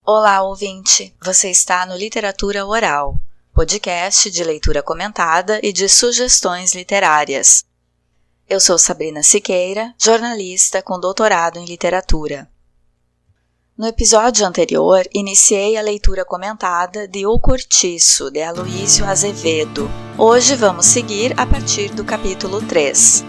Olá, ouvinte! Você está no Literatura Oral, podcast de leitura comentada e de sugestões literárias. Eu sou Sabrina Siqueira, jornalista com doutorado em literatura. No episódio anterior, iniciei a leitura comentada de O Cortiço, de Aloísio Azevedo. Hoje vamos seguir a partir do capítulo 3.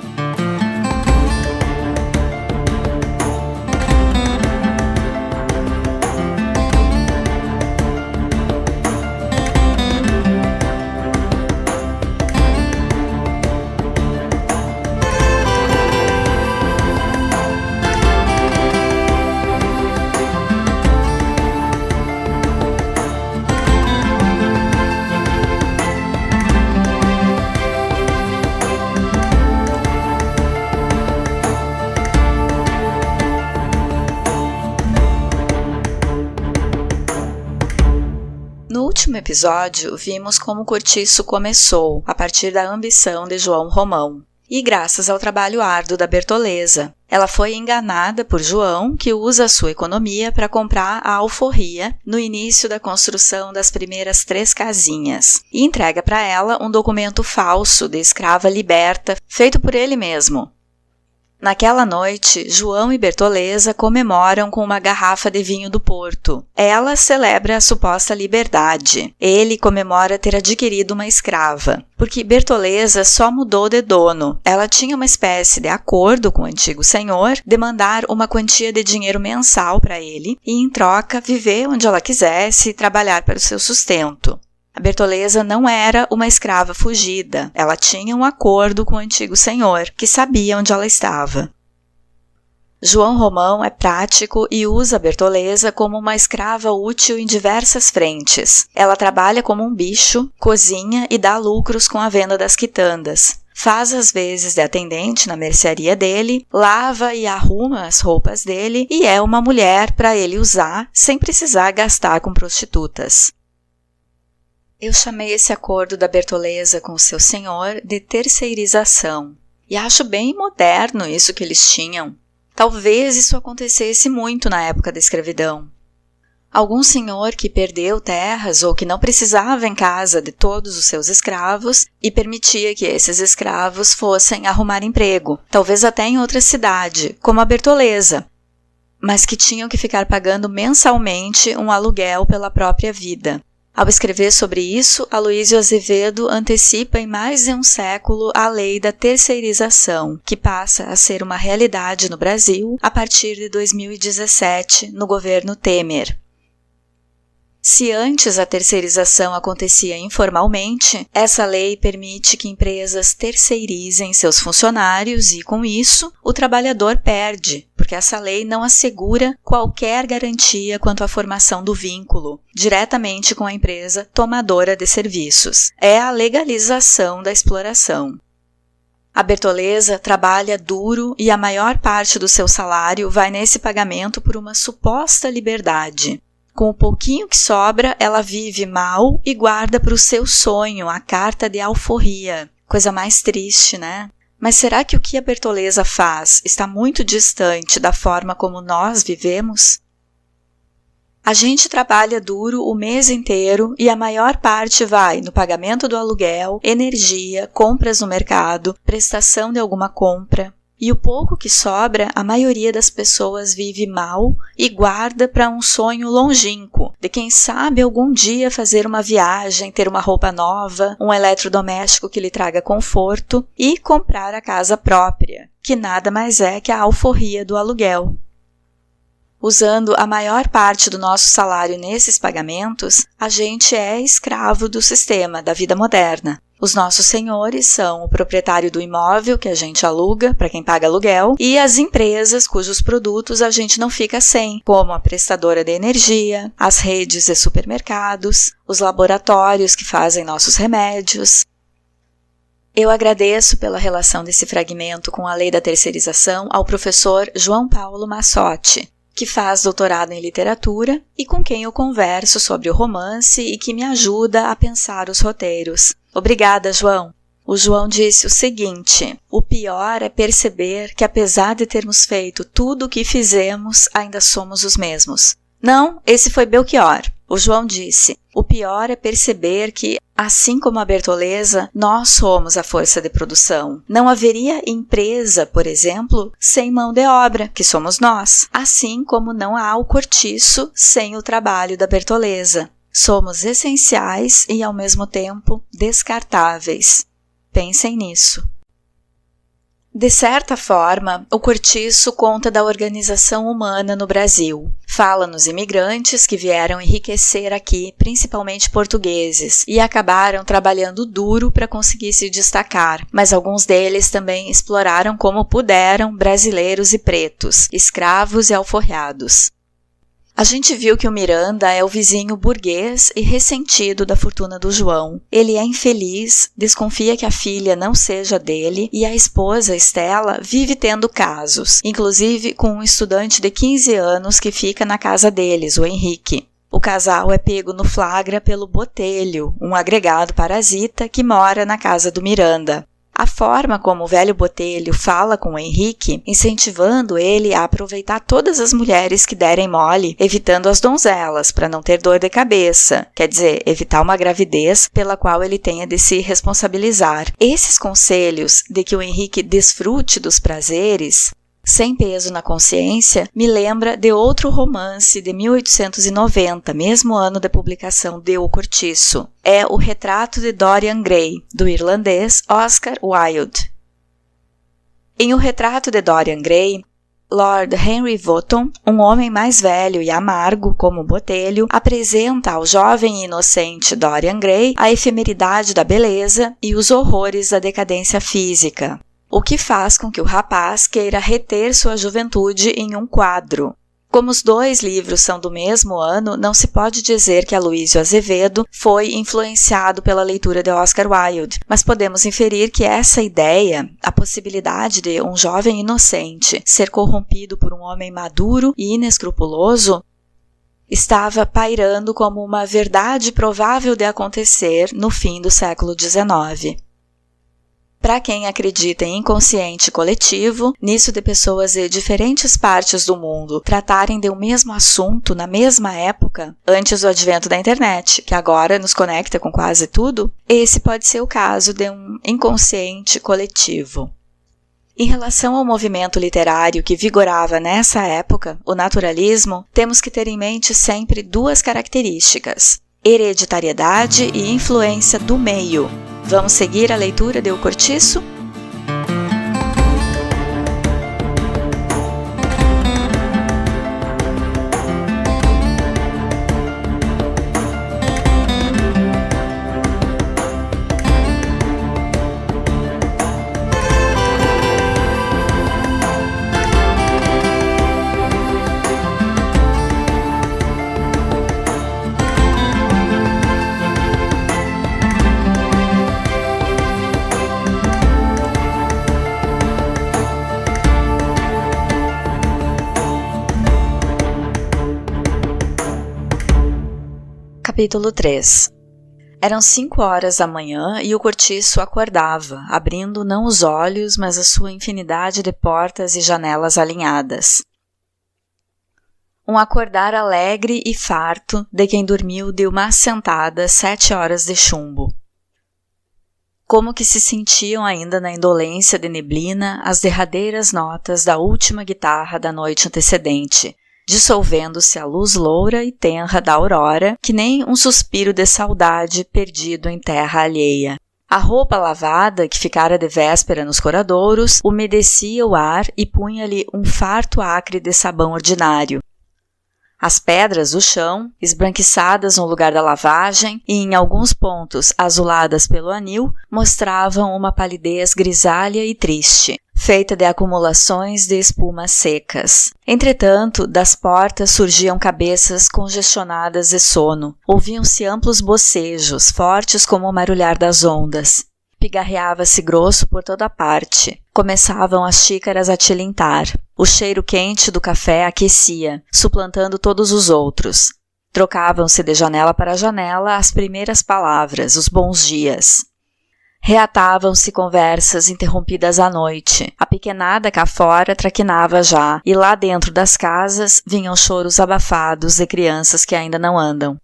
No último episódio, vimos como o Cortiço começou, a partir da ambição de João Romão. E graças ao trabalho árduo da Bertoleza, ela foi enganada por João, que usa a sua economia para comprar a alforria no início da construção das primeiras 3 casinhas, e entrega para ela um documento falso de escrava liberta, feito por ele mesmo. Naquela noite, João e Bertoleza comemoram com uma garrafa de vinho do Porto. Ela celebra a suposta liberdade. Ele comemora ter adquirido uma escrava, porque Bertoleza só mudou de dono. Ela tinha uma espécie de acordo com o antigo senhor de mandar uma quantia de dinheiro mensal para ele e, em troca, viver onde ela quisesse e trabalhar para o seu sustento. A Bertoleza não era uma escrava fugida, ela tinha um acordo com o antigo senhor, que sabia onde ela estava. João Romão é prático e usa a Bertoleza como uma escrava útil em diversas frentes. Ela trabalha como um bicho, cozinha e dá lucros com a venda das quitandas. Faz às vezes de atendente na mercearia dele, lava e arruma as roupas dele e é uma mulher para ele usar sem precisar gastar com prostitutas. Eu chamei esse acordo da Bertoleza com o seu senhor de terceirização. E acho bem moderno isso que eles tinham. Talvez isso acontecesse muito na época da escravidão. Algum senhor que perdeu terras ou que não precisava em casa de todos os seus escravos e permitia que esses escravos fossem arrumar emprego, talvez até em outra cidade, como a Bertoleza, mas que tinham que ficar pagando mensalmente um aluguel pela própria vida. Ao escrever sobre isso, Aloísio Azevedo antecipa em mais de um século a lei da terceirização, que passa a ser uma realidade no Brasil a partir de 2017, no governo Temer. Se antes a terceirização acontecia informalmente, essa lei permite que empresas terceirizem seus funcionários e, com isso, o trabalhador perde, porque essa lei não assegura qualquer garantia quanto à formação do vínculo, diretamente com a empresa tomadora de serviços. É a legalização da exploração. A Bertoleza trabalha duro e a maior parte do seu salário vai nesse pagamento por uma suposta liberdade. Com o pouquinho que sobra, ela vive mal e guarda para o seu sonho a carta de alforria. Coisa mais triste, né? Mas será que o que a Bertoleza faz está muito distante da forma como nós vivemos? A gente trabalha duro o mês inteiro e a maior parte vai no pagamento do aluguel, energia, compras no mercado, prestação de alguma compra. E o pouco que sobra, a maioria das pessoas vive mal e guarda para um sonho longínquo, de quem sabe algum dia fazer uma viagem, ter uma roupa nova, um eletrodoméstico que lhe traga conforto e comprar a casa própria, que nada mais é que a alforria do aluguel. Usando a maior parte do nosso salário nesses pagamentos, a gente é escravo do sistema, da vida moderna. Os nossos senhores são o proprietário do imóvel que a gente aluga para quem paga aluguel e as empresas cujos produtos a gente não fica sem, como a prestadora de energia, as redes de supermercados, os laboratórios que fazem nossos remédios. Eu agradeço pela relação desse fragmento com a lei da terceirização ao professor João Paulo Massotti, que faz doutorado em literatura e com quem eu converso sobre o romance e que me ajuda a pensar os roteiros. Obrigada, João. O João disse o seguinte: o pior é perceber que apesar de termos feito tudo o que fizemos, ainda somos os mesmos. Não, esse foi Belchior. O João disse: o pior é perceber que, assim como a Bertoleza, nós somos a força de produção. Não haveria empresa, por exemplo, sem mão de obra, que somos nós. Assim como não há o cortiço sem o trabalho da Bertoleza. Somos essenciais e, ao mesmo tempo, descartáveis. Pensem nisso. De certa forma, o Cortiço conta da organização humana no Brasil. Fala nos imigrantes que vieram enriquecer aqui, principalmente portugueses, e acabaram trabalhando duro para conseguir se destacar, mas alguns deles também exploraram como puderam brasileiros e pretos, escravos e alforriados. A gente viu que o Miranda é o vizinho burguês e ressentido da fortuna do João. Ele é infeliz, desconfia que a filha não seja dele e a esposa, Estela, vive tendo casos, inclusive com um estudante de 15 anos que fica na casa deles, o Henrique. O casal é pego no flagra pelo Botelho, um agregado parasita que mora na casa do Miranda. A forma como o velho Botelho fala com o Henrique, incentivando ele a aproveitar todas as mulheres que derem mole, evitando as donzelas, para não ter dor de cabeça, quer dizer, evitar uma gravidez pela qual ele tenha de se responsabilizar. Esses conselhos de que o Henrique desfrute dos prazeres, sem peso na consciência, me lembra de outro romance de 1890, mesmo ano da publicação de O Cortiço. É O Retrato de Dorian Gray, do irlandês Oscar Wilde. Em O Retrato de Dorian Gray, Lord Henry Wotton, um homem mais velho e amargo como Botelho, apresenta ao jovem e inocente Dorian Gray a efemeridade da beleza e os horrores da decadência física, o que faz com que o rapaz queira reter sua juventude em um quadro. Como os dois livros são do mesmo ano, não se pode dizer que Aloysio Azevedo foi influenciado pela leitura de Oscar Wilde, mas podemos inferir que essa ideia, a possibilidade de um jovem inocente ser corrompido por um homem maduro e inescrupuloso, estava pairando como uma verdade provável de acontecer no fim do século XIX. Para quem acredita em inconsciente coletivo, nisso de pessoas de diferentes partes do mundo tratarem de um mesmo assunto na mesma época, antes do advento da internet, que agora nos conecta com quase tudo, esse pode ser o caso de um inconsciente coletivo. Em relação ao movimento literário que vigorava nessa época, o naturalismo, temos que ter em mente sempre duas características: hereditariedade e influência do meio. Vamos seguir a leitura de O Cortiço? Capítulo 3. Eram 5 horas da manhã e o Cortiço acordava, abrindo não os olhos, mas a sua infinidade de portas e janelas alinhadas. Um acordar alegre e farto de quem dormiu de uma assentada 7 horas de chumbo. Como que se sentiam ainda na indolência de neblina as derradeiras notas da última guitarra da noite antecedente, dissolvendo-se a luz loura e tenra da aurora, que nem um suspiro de saudade perdido em terra alheia. A roupa lavada, que ficara de véspera nos coradouros, umedecia o ar e punha-lhe um farto acre de sabão ordinário. As pedras do chão, esbranquiçadas no lugar da lavagem e em alguns pontos azuladas pelo anil, mostravam uma palidez grisalha e triste, feita de acumulações de espumas secas. Entretanto, das portas surgiam cabeças congestionadas de sono. Ouviam-se amplos bocejos, fortes como o marulhar das ondas. Pigarreava-se grosso por toda parte. Começavam as xícaras a tilintar. O cheiro quente do café aquecia, suplantando todos os outros. Trocavam-se de janela para janela as primeiras palavras, os bons dias. Reatavam-se conversas interrompidas à noite. A pequenada cá fora traquinava já, e lá dentro das casas vinham choros abafados de crianças que ainda não andam.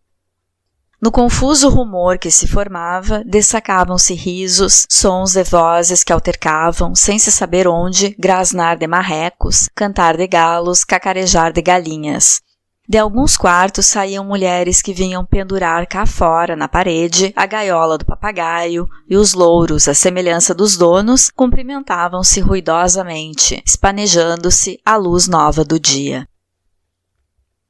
No confuso rumor que se formava, destacavam-se risos, sons de vozes que altercavam, sem se saber onde, grasnar de marrecos, cantar de galos, cacarejar de galinhas. De alguns quartos saíam mulheres que vinham pendurar cá fora, na parede, a gaiola do papagaio, e os louros, à semelhança dos donos, cumprimentavam-se ruidosamente, espanejando-se à luz nova do dia.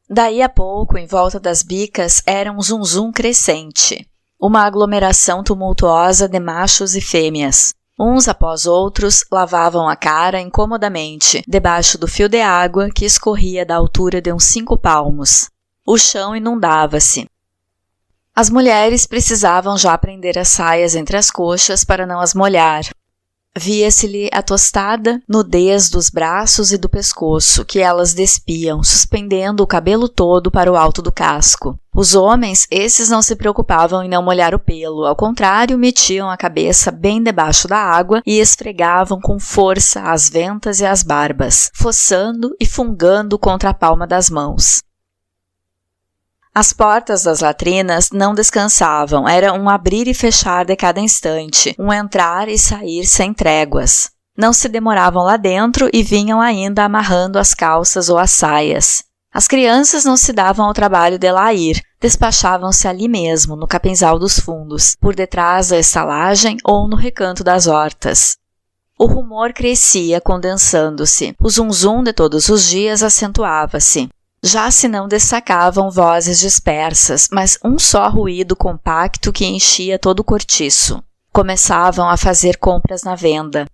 Daí a pouco, em volta das bicas, era um zum-zum crescente, uma aglomeração tumultuosa de machos e fêmeas. Uns após outros lavavam a cara incomodamente, debaixo do fio de água que escorria da altura de uns 5 palmos. O chão inundava-se. As mulheres precisavam já prender as saias entre as coxas para não as molhar. Via-se-lhe a tostada nudez dos braços e do pescoço, que elas despiam, suspendendo o cabelo todo para o alto do casco. Os homens, esses não se preocupavam em não molhar o pelo, ao contrário, metiam a cabeça bem debaixo da água e esfregavam com força as ventas e as barbas, fossando e fungando contra a palma das mãos. As portas das latrinas não descansavam, era um abrir e fechar de cada instante, um entrar e sair sem tréguas. Não se demoravam lá dentro e vinham ainda amarrando as calças ou as saias. As crianças não se davam ao trabalho de lá ir, despachavam-se ali mesmo, no capinzal dos fundos, por detrás da estalagem ou no recanto das hortas. O rumor crescia, condensando-se. O zum-zum de todos os dias acentuava-se. Já se não destacavam vozes dispersas, mas um só ruído compacto que enchia todo o cortiço. Começavam a fazer compras na venda.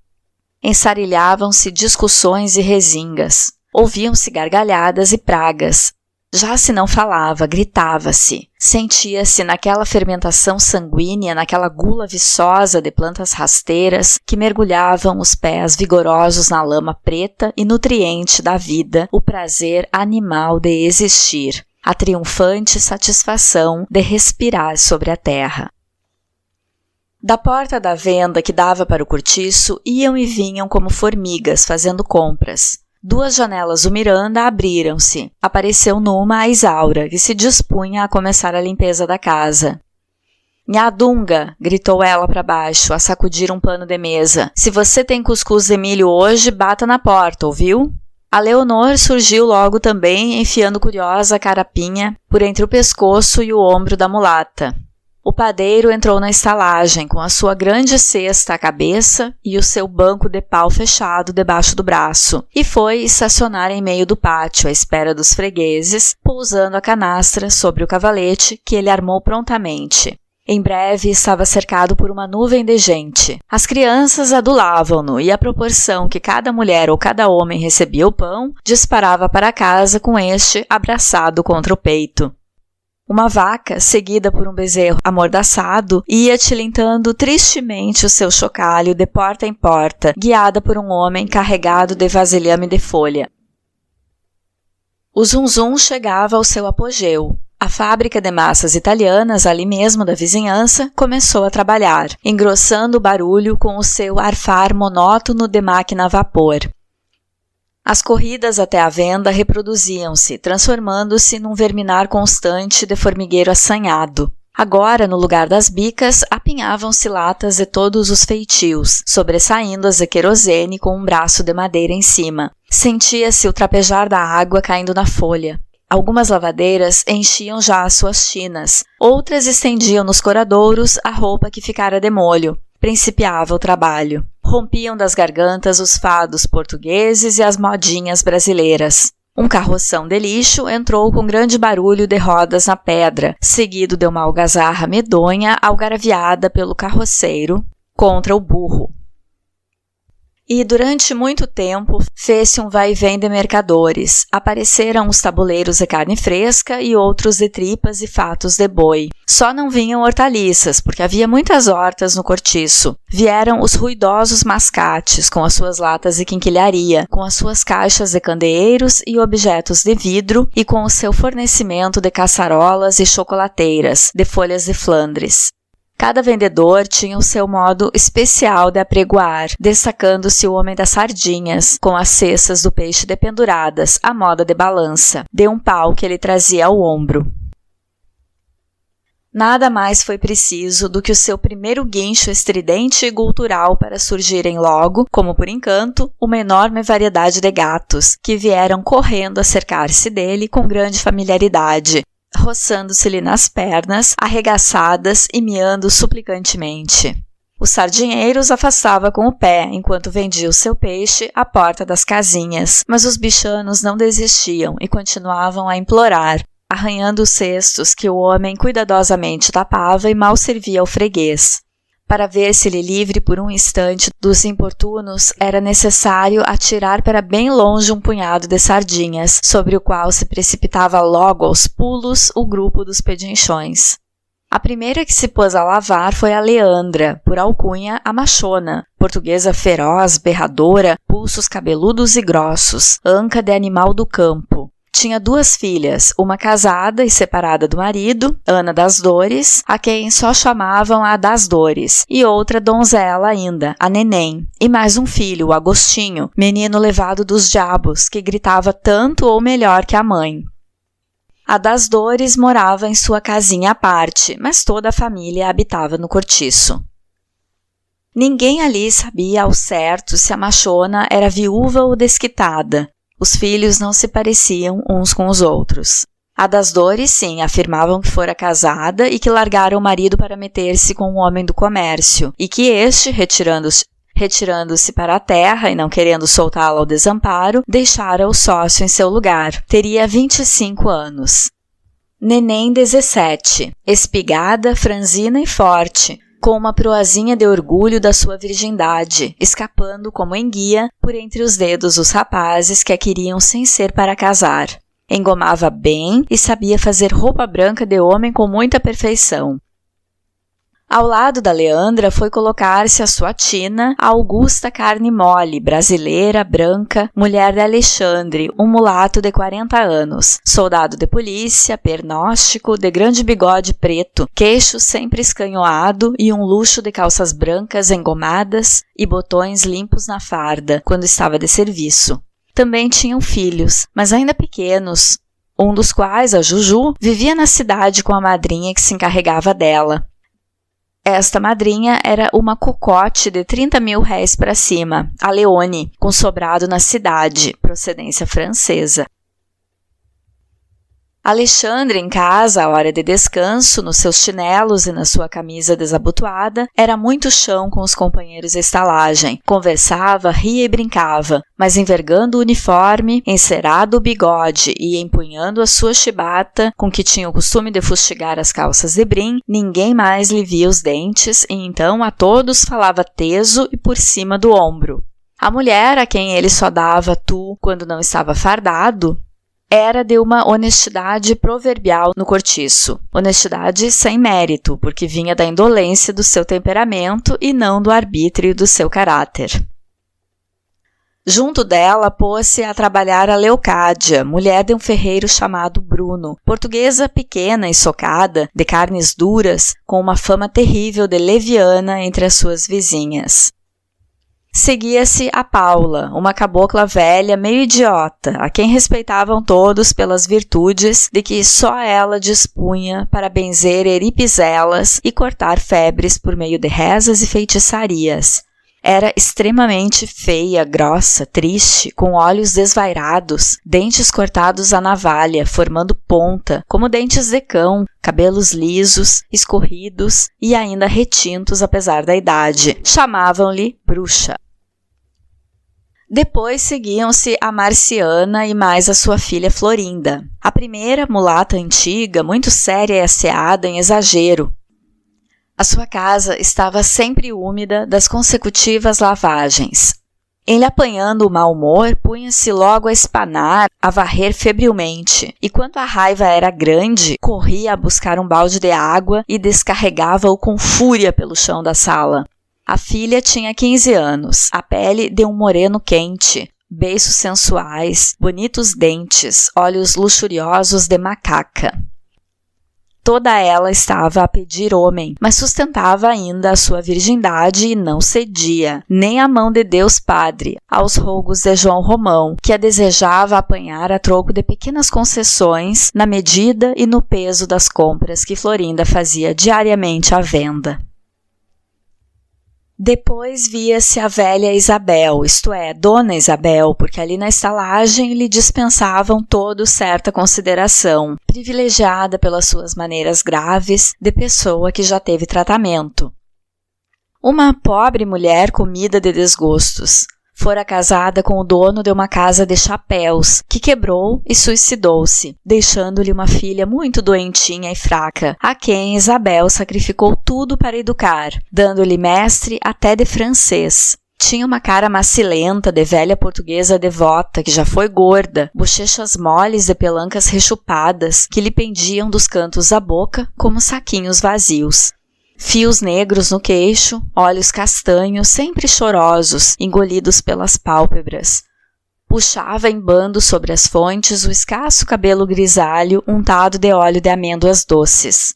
Ensarilhavam-se discussões e rezingas. Ouviam-se gargalhadas e pragas. Já se não falava, gritava-se. Sentia-se naquela fermentação sanguínea, naquela gula viçosa de plantas rasteiras que mergulhavam os pés vigorosos na lama preta e nutriente da vida, o prazer animal de existir, a triunfante satisfação de respirar sobre a terra. Da porta da venda que dava para o cortiço, iam e vinham como formigas fazendo compras. 2 janelas do Miranda abriram-se. Apareceu numa a Isaura, que se dispunha a começar a limpeza da casa. "Nha Dunga!" gritou ela para baixo, a sacudir um pano de mesa. "Se você tem cuscuz de milho hoje, bata na porta, ouviu?" A Leonor surgiu logo também, enfiando curiosa a carapinha por entre o pescoço e o ombro da mulata. O padeiro entrou na estalagem com a sua grande cesta à cabeça e o seu banco de pau fechado debaixo do braço e foi estacionar em meio do pátio à espera dos fregueses, pousando a canastra sobre o cavalete que ele armou prontamente. Em breve estava cercado por uma nuvem de gente. As crianças adulavam-no e à proporção que cada mulher ou cada homem recebia o pão, disparava para casa com este abraçado contra o peito. Uma vaca, seguida por um bezerro amordaçado, ia tilintando tristemente o seu chocalho de porta em porta, guiada por um homem carregado de vasilhame de folha. O zum-zum chegava ao seu apogeu. A fábrica de massas italianas, ali mesmo da vizinhança, começou a trabalhar, engrossando o barulho com o seu arfar monótono de máquina a vapor. As corridas até a venda reproduziam-se, transformando-se num verminar constante de formigueiro assanhado. Agora, no lugar das bicas, apinhavam-se latas de todos os feitios, sobressaindo as de querosene com um braço de madeira em cima. Sentia-se o trapejar da água caindo na folha. Algumas lavadeiras enchiam já as suas tinas, outras estendiam nos coradouros a roupa que ficara de molho. Principiava o trabalho. Rompiam das gargantas os fados portugueses e as modinhas brasileiras. Um carroção de lixo entrou com grande barulho de rodas na pedra, seguido de uma algazarra medonha algaraviada pelo carroceiro contra o burro. E durante muito tempo fez-se um vai-vem de mercadores. Apareceram os tabuleiros de carne fresca e outros de tripas e fatos de boi. Só não vinham hortaliças, porque havia muitas hortas no cortiço. Vieram os ruidosos mascates, com as suas latas de quinquilharia, com as suas caixas de candeeiros e objetos de vidro e com o seu fornecimento de caçarolas e chocolateiras, de folhas de Flandres. Cada vendedor tinha o seu modo especial de apregoar, destacando-se o homem das sardinhas, com as cestas do peixe dependuradas, à moda de balança, de um pau que ele trazia ao ombro. Nada mais foi preciso do que o seu primeiro guincho estridente e gutural para surgirem logo, como por encanto, uma enorme variedade de gatos, que vieram correndo a cercar-se dele com grande familiaridade, roçando-se-lhe nas pernas, arregaçadas e miando suplicantemente. Os sardinheiros afastava com o pé, enquanto vendia o seu peixe à porta das casinhas, mas os bichanos não desistiam e continuavam a implorar, arranhando os cestos que o homem cuidadosamente tapava e mal servia ao freguês. Para ver-se-lhe livre por um instante dos importunos, era necessário atirar para bem longe um punhado de sardinhas, sobre o qual se precipitava logo aos pulos o grupo dos pedinchões. A primeira que se pôs a lavar foi a Leandra, por alcunha a machona, portuguesa feroz, berradora, pulsos cabeludos e grossos, anca de animal do campo. Tinha 2 filhas, uma casada e separada do marido, Ana das Dores, a quem só chamavam a das Dores, e outra donzela ainda, a Neném, e mais um filho, o Agostinho, menino levado dos diabos, que gritava tanto ou melhor que a mãe. A das Dores morava em sua casinha à parte, mas toda a família habitava no cortiço. Ninguém ali sabia ao certo se a machona era viúva ou desquitada. Os filhos não se pareciam uns com os outros. A das Dores, sim, afirmavam que fora casada e que largara o marido para meter-se com um homem do comércio, e que este, retirando-se para a terra e não querendo soltá-la ao desamparo, deixara o sócio em seu lugar. Teria 25 anos. Neném, 17, espigada, franzina e forte, com uma proazinha de orgulho da sua virgindade, escapando como enguia por entre os dedos os rapazes que a queriam sem ser para casar. Engomava bem e sabia fazer roupa branca de homem com muita perfeição. Ao lado da Leandra foi colocar-se a sua tina, a Augusta Carne Mole, brasileira, branca, mulher de Alexandre, um mulato de 40 anos, soldado de polícia, pernóstico, de grande bigode preto, queixo sempre escanhoado e um luxo de calças brancas engomadas e botões limpos na farda, quando estava de serviço. Também tinham filhos, mas ainda pequenos, um dos quais, a Juju, vivia na cidade com a madrinha que se encarregava dela. Esta madrinha era uma cocote de 30 mil réis para cima, a Leone, com sobrado na cidade, procedência francesa. Alexandre, em casa, à hora de descanso, nos seus chinelos e na sua camisa desabotoada, era muito chão com os companheiros de estalagem. Conversava, ria e brincava, mas envergando o uniforme, encerado o bigode e empunhando a sua chibata, com que tinha o costume de fustigar as calças de brim, ninguém mais lhe via os dentes e então a todos falava teso e por cima do ombro. A mulher, a quem ele só dava tu quando não estava fardado, era de uma honestidade proverbial no cortiço. Honestidade sem mérito, porque vinha da indolência do seu temperamento e não do arbítrio do seu caráter. Junto dela pôs-se a trabalhar a Leocádia, mulher de um ferreiro chamado Bruno, portuguesa pequena e socada, de carnes duras, com uma fama terrível de leviana entre as suas vizinhas. Seguia-se a Paula, uma cabocla velha meio idiota, a quem respeitavam todos pelas virtudes de que só ela dispunha para benzer eripizelas e cortar febres por meio de rezas e feitiçarias. Era extremamente feia, grossa, triste, com olhos desvairados, dentes cortados à navalha, formando ponta, como dentes de cão, cabelos lisos, escorridos e ainda retintos apesar da idade. Chamavam-lhe bruxa. Depois seguiam-se a Marciana e mais a sua filha Florinda. A primeira, mulata antiga, muito séria e asseada em exagero. A sua casa estava sempre úmida das consecutivas lavagens. Em lhe apanhando o mau humor, punha-se logo a espanar, a varrer febrilmente, e quando a raiva era grande, corria a buscar um balde de água e descarregava-o com fúria pelo chão da sala. A filha tinha 15 anos, a pele de um moreno quente, beiços sensuais, bonitos dentes, olhos luxuriosos de macaca. toda ela estava a pedir homem, mas sustentava ainda a sua virgindade e não cedia, nem a mão de Deus Padre, aos rogos de João Romão, que a desejava apanhar a troco de pequenas concessões na medida e no peso das compras que Florinda fazia diariamente à venda. Depois via-se a velha Isabel, isto é, Dona Isabel, porque ali na estalagem lhe dispensavam todos certa consideração, privilegiada pelas suas maneiras graves de pessoa que já teve tratamento. Uma pobre mulher comida de desgostos. Fora casada com o dono de uma casa de chapéus, que quebrou e suicidou-se, deixando-lhe uma filha muito doentinha e fraca, a quem Isabel sacrificou tudo para educar, dando-lhe mestre até de francês. Tinha uma cara macilenta de velha portuguesa devota, que já foi gorda, bochechas moles de pelancas rechupadas, que lhe pendiam dos cantos da boca como saquinhos vazios. Fios negros no queixo, olhos castanhos, sempre chorosos, engolidos pelas pálpebras. Puxava em bando sobre as fontes o escasso cabelo grisalho untado de óleo de amêndoas doces.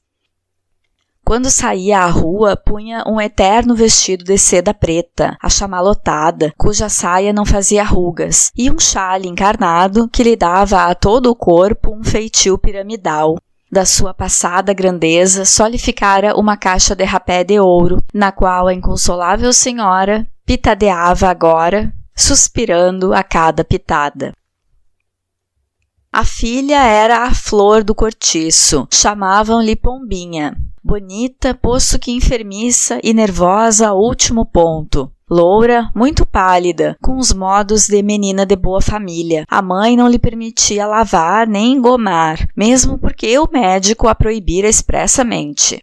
Quando saía à rua, punha um eterno vestido de seda preta, achamalotada, cuja saia não fazia rugas, e um chale encarnado que lhe dava a todo o corpo um feitio piramidal. Da sua passada grandeza só lhe ficara uma caixa de rapé de ouro, na qual a inconsolável senhora pitadeava agora, suspirando a cada pitada. A filha era a flor do cortiço, chamavam-lhe Pombinha, bonita, posto que enfermiça e nervosa ao último ponto. Loura, muito pálida, com os modos de menina de boa família. A mãe não lhe permitia lavar nem engomar, mesmo porque o médico a proibira expressamente.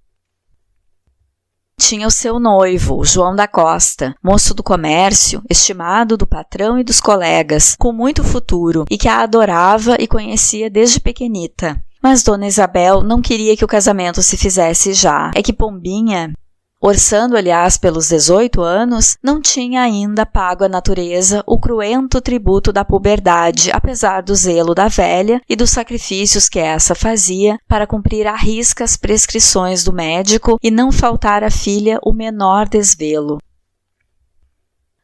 Tinha o seu noivo, João da Costa, moço do comércio, estimado do patrão e dos colegas, com muito futuro, e que a adorava e conhecia desde pequenita. Mas Dona Isabel não queria que o casamento se fizesse já. É que Pombinha, orçando, aliás, pelos 18 anos, não tinha ainda pago à natureza o cruento tributo da puberdade, apesar do zelo da velha e dos sacrifícios que essa fazia para cumprir à risca as prescrições do médico e não faltar à filha o menor desvelo.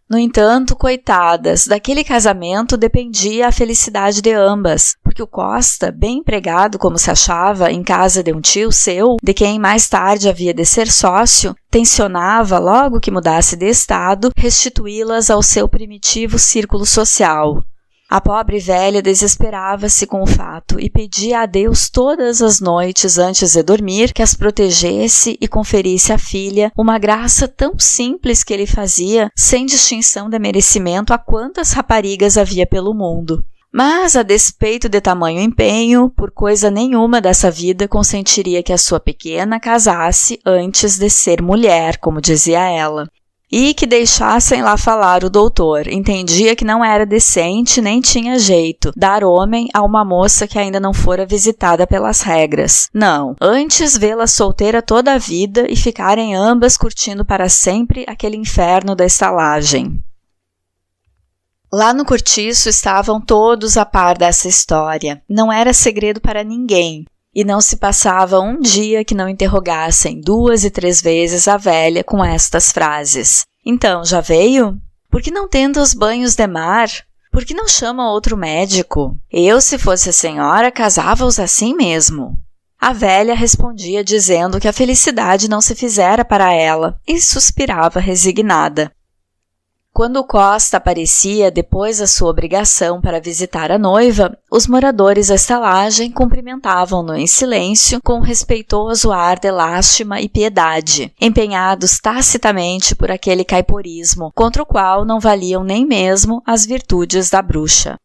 No entanto, coitadas, daquele casamento dependia a felicidade de ambas, porque o Costa, bem empregado como se achava em casa de um tio seu, de quem mais tarde havia de ser sócio, tencionava, logo que mudasse de estado, restituí-las ao seu primitivo círculo social. A pobre velha desesperava-se com o fato e pedia a Deus todas as noites antes de dormir que as protegesse e conferisse à filha uma graça tão simples que ele fazia, sem distinção de merecimento a quantas raparigas havia pelo mundo. Mas, a despeito de tamanho empenho, por coisa nenhuma dessa vida consentiria que a sua pequena casasse antes de ser mulher, como dizia ela. E que deixassem lá falar o doutor, entendia que não era decente nem tinha jeito dar homem a uma moça que ainda não fora visitada pelas regras. Não, antes vê-la solteira toda a vida e ficarem ambas curtindo para sempre aquele inferno da estalagem. Lá no cortiço estavam todos a par dessa história, não era segredo para ninguém. E não se passava um dia que não interrogassem 2 e 3 vezes a velha com estas frases. Então, já veio? Por que não tenta os banhos de mar? Por que não chama outro médico? Eu, se fosse a senhora, casava-os assim mesmo. A velha respondia dizendo que a felicidade não se fizera para ela e suspirava resignada. Quando o Costa aparecia depois da sua obrigação para visitar a noiva, os moradores da estalagem cumprimentavam-no em silêncio com um respeitoso ar de lástima e piedade, empenhados tacitamente por aquele caiporismo, contra o qual não valiam nem mesmo as virtudes da bruxa.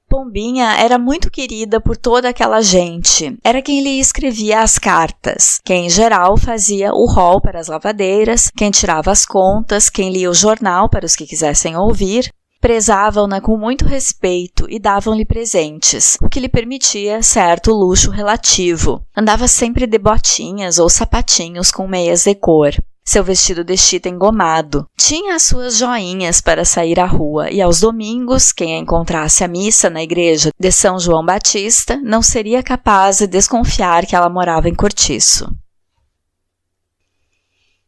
Pombinha era muito querida por toda aquela gente. Era quem lhe escrevia as cartas, quem em geral fazia o rol para as lavadeiras, quem tirava as contas, quem lia o jornal para os que quisessem ouvir. Prezavam-na com muito respeito e davam-lhe presentes, o que lhe permitia certo luxo relativo. Andava sempre de botinhas ou sapatinhos com meias de cor. seu vestido de chita engomado. Tinha as suas joinhas para sair à rua e aos domingos, quem a encontrasse à missa na igreja de São João Batista não seria capaz de desconfiar que ela morava em Cortiço.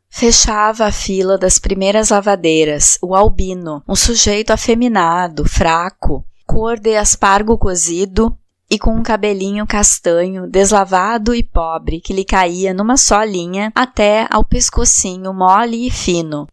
Fechava a fila das primeiras lavadeiras o albino, um sujeito afeminado, fraco, cor de aspargo cozido e com um cabelinho castanho, deslavado e pobre, que lhe caía numa só linha até ao pescocinho mole e fino.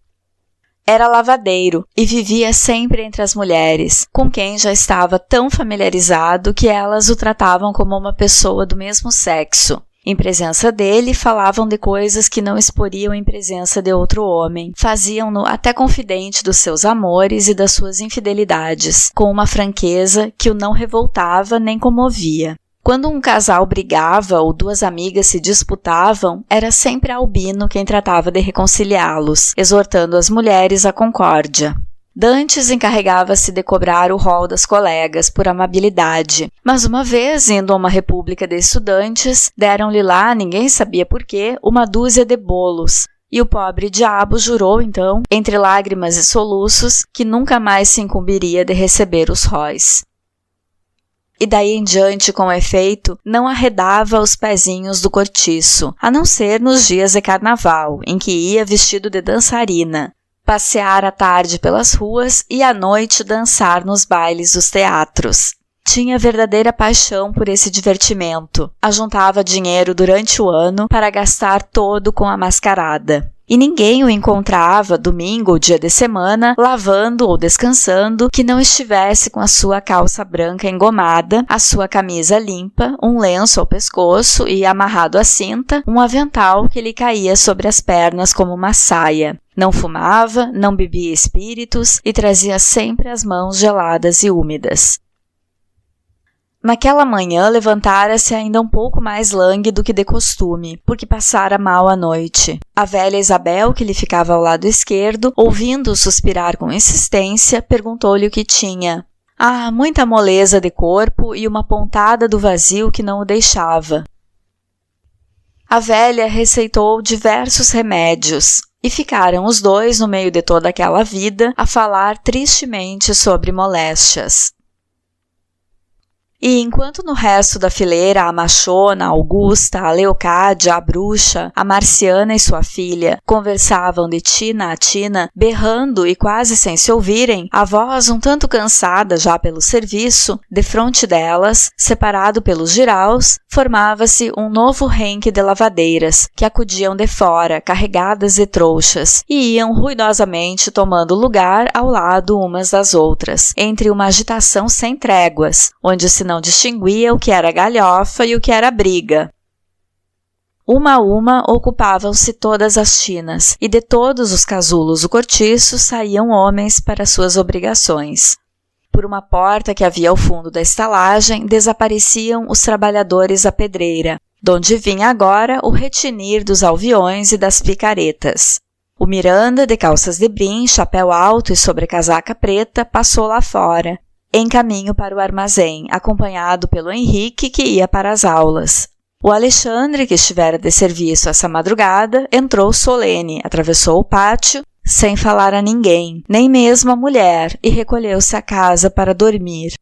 Era lavadeiro e vivia sempre entre as mulheres, com quem já estava tão familiarizado que elas o tratavam como uma pessoa do mesmo sexo. Em presença dele, falavam de coisas que não exporiam em presença de outro homem. Faziam-no até confidente dos seus amores e das suas infidelidades, com uma franqueza que o não revoltava nem comovia. Quando um casal brigava ou duas amigas se disputavam, era sempre Albino quem tratava de reconciliá-los, exortando as mulheres à concórdia. Dantes encarregava-se de cobrar o rol das colegas por amabilidade, mas uma vez, indo a uma república de estudantes, deram-lhe lá, ninguém sabia porquê, uma dúzia de bolos, e o pobre diabo jurou, então, entre lágrimas e soluços, que nunca mais se incumbiria de receber os róis. E daí em diante, com efeito, não arredava os pezinhos do cortiço, a não ser nos dias de carnaval, em que ia vestido de dançarina, passear à tarde pelas ruas e à noite dançar nos bailes dos teatros. Tinha verdadeira paixão por esse divertimento. Ajuntava dinheiro durante o ano para gastar todo com a mascarada. E ninguém o encontrava, domingo ou dia de semana, lavando ou descansando, que não estivesse com a sua calça branca engomada, a sua camisa limpa, um lenço ao pescoço e, amarrado à cinta, um avental que lhe caía sobre as pernas como uma saia. Não fumava, não bebia espíritos e trazia sempre as mãos geladas e úmidas. Naquela manhã levantara-se ainda um pouco mais lânguido que de costume, porque passara mal a noite. A velha Isabel, que lhe ficava ao lado esquerdo, ouvindo-o suspirar com insistência, perguntou-lhe o que tinha. Ah, muita moleza de corpo e uma pontada do vazio que não o deixava. A velha receitou diversos remédios, e ficaram os dois, no meio de toda aquela vida, a falar tristemente sobre moléstias. E enquanto no resto da fileira a machona, a Augusta, a Leocádia, a bruxa, a Marciana e sua filha conversavam de tina a tina, berrando e quase sem se ouvirem, a voz um tanto cansada já pelo serviço, defronte delas, separado pelos jiraus, formava-se um novo renque de lavadeiras, que acudiam de fora, carregadas de trouxas, e iam ruidosamente tomando lugar ao lado umas das outras, entre uma agitação sem tréguas, onde se não distinguia o que era galhofa e o que era briga. Uma a uma ocupavam-se todas as tinas, e de todos os casulos do cortiço saíam homens para suas obrigações. Por uma porta que havia ao fundo da estalagem, desapareciam os trabalhadores à pedreira, donde vinha agora o retinir dos alviões e das picaretas. O Miranda, de calças de brim, chapéu alto e sobrecasaca preta, passou lá fora, em caminho para o armazém, acompanhado pelo Henrique, que ia para as aulas. O Alexandre, que estivera de serviço essa madrugada, entrou solene, atravessou o pátio, sem falar a ninguém, nem mesmo a mulher, e recolheu-se à casa para dormir.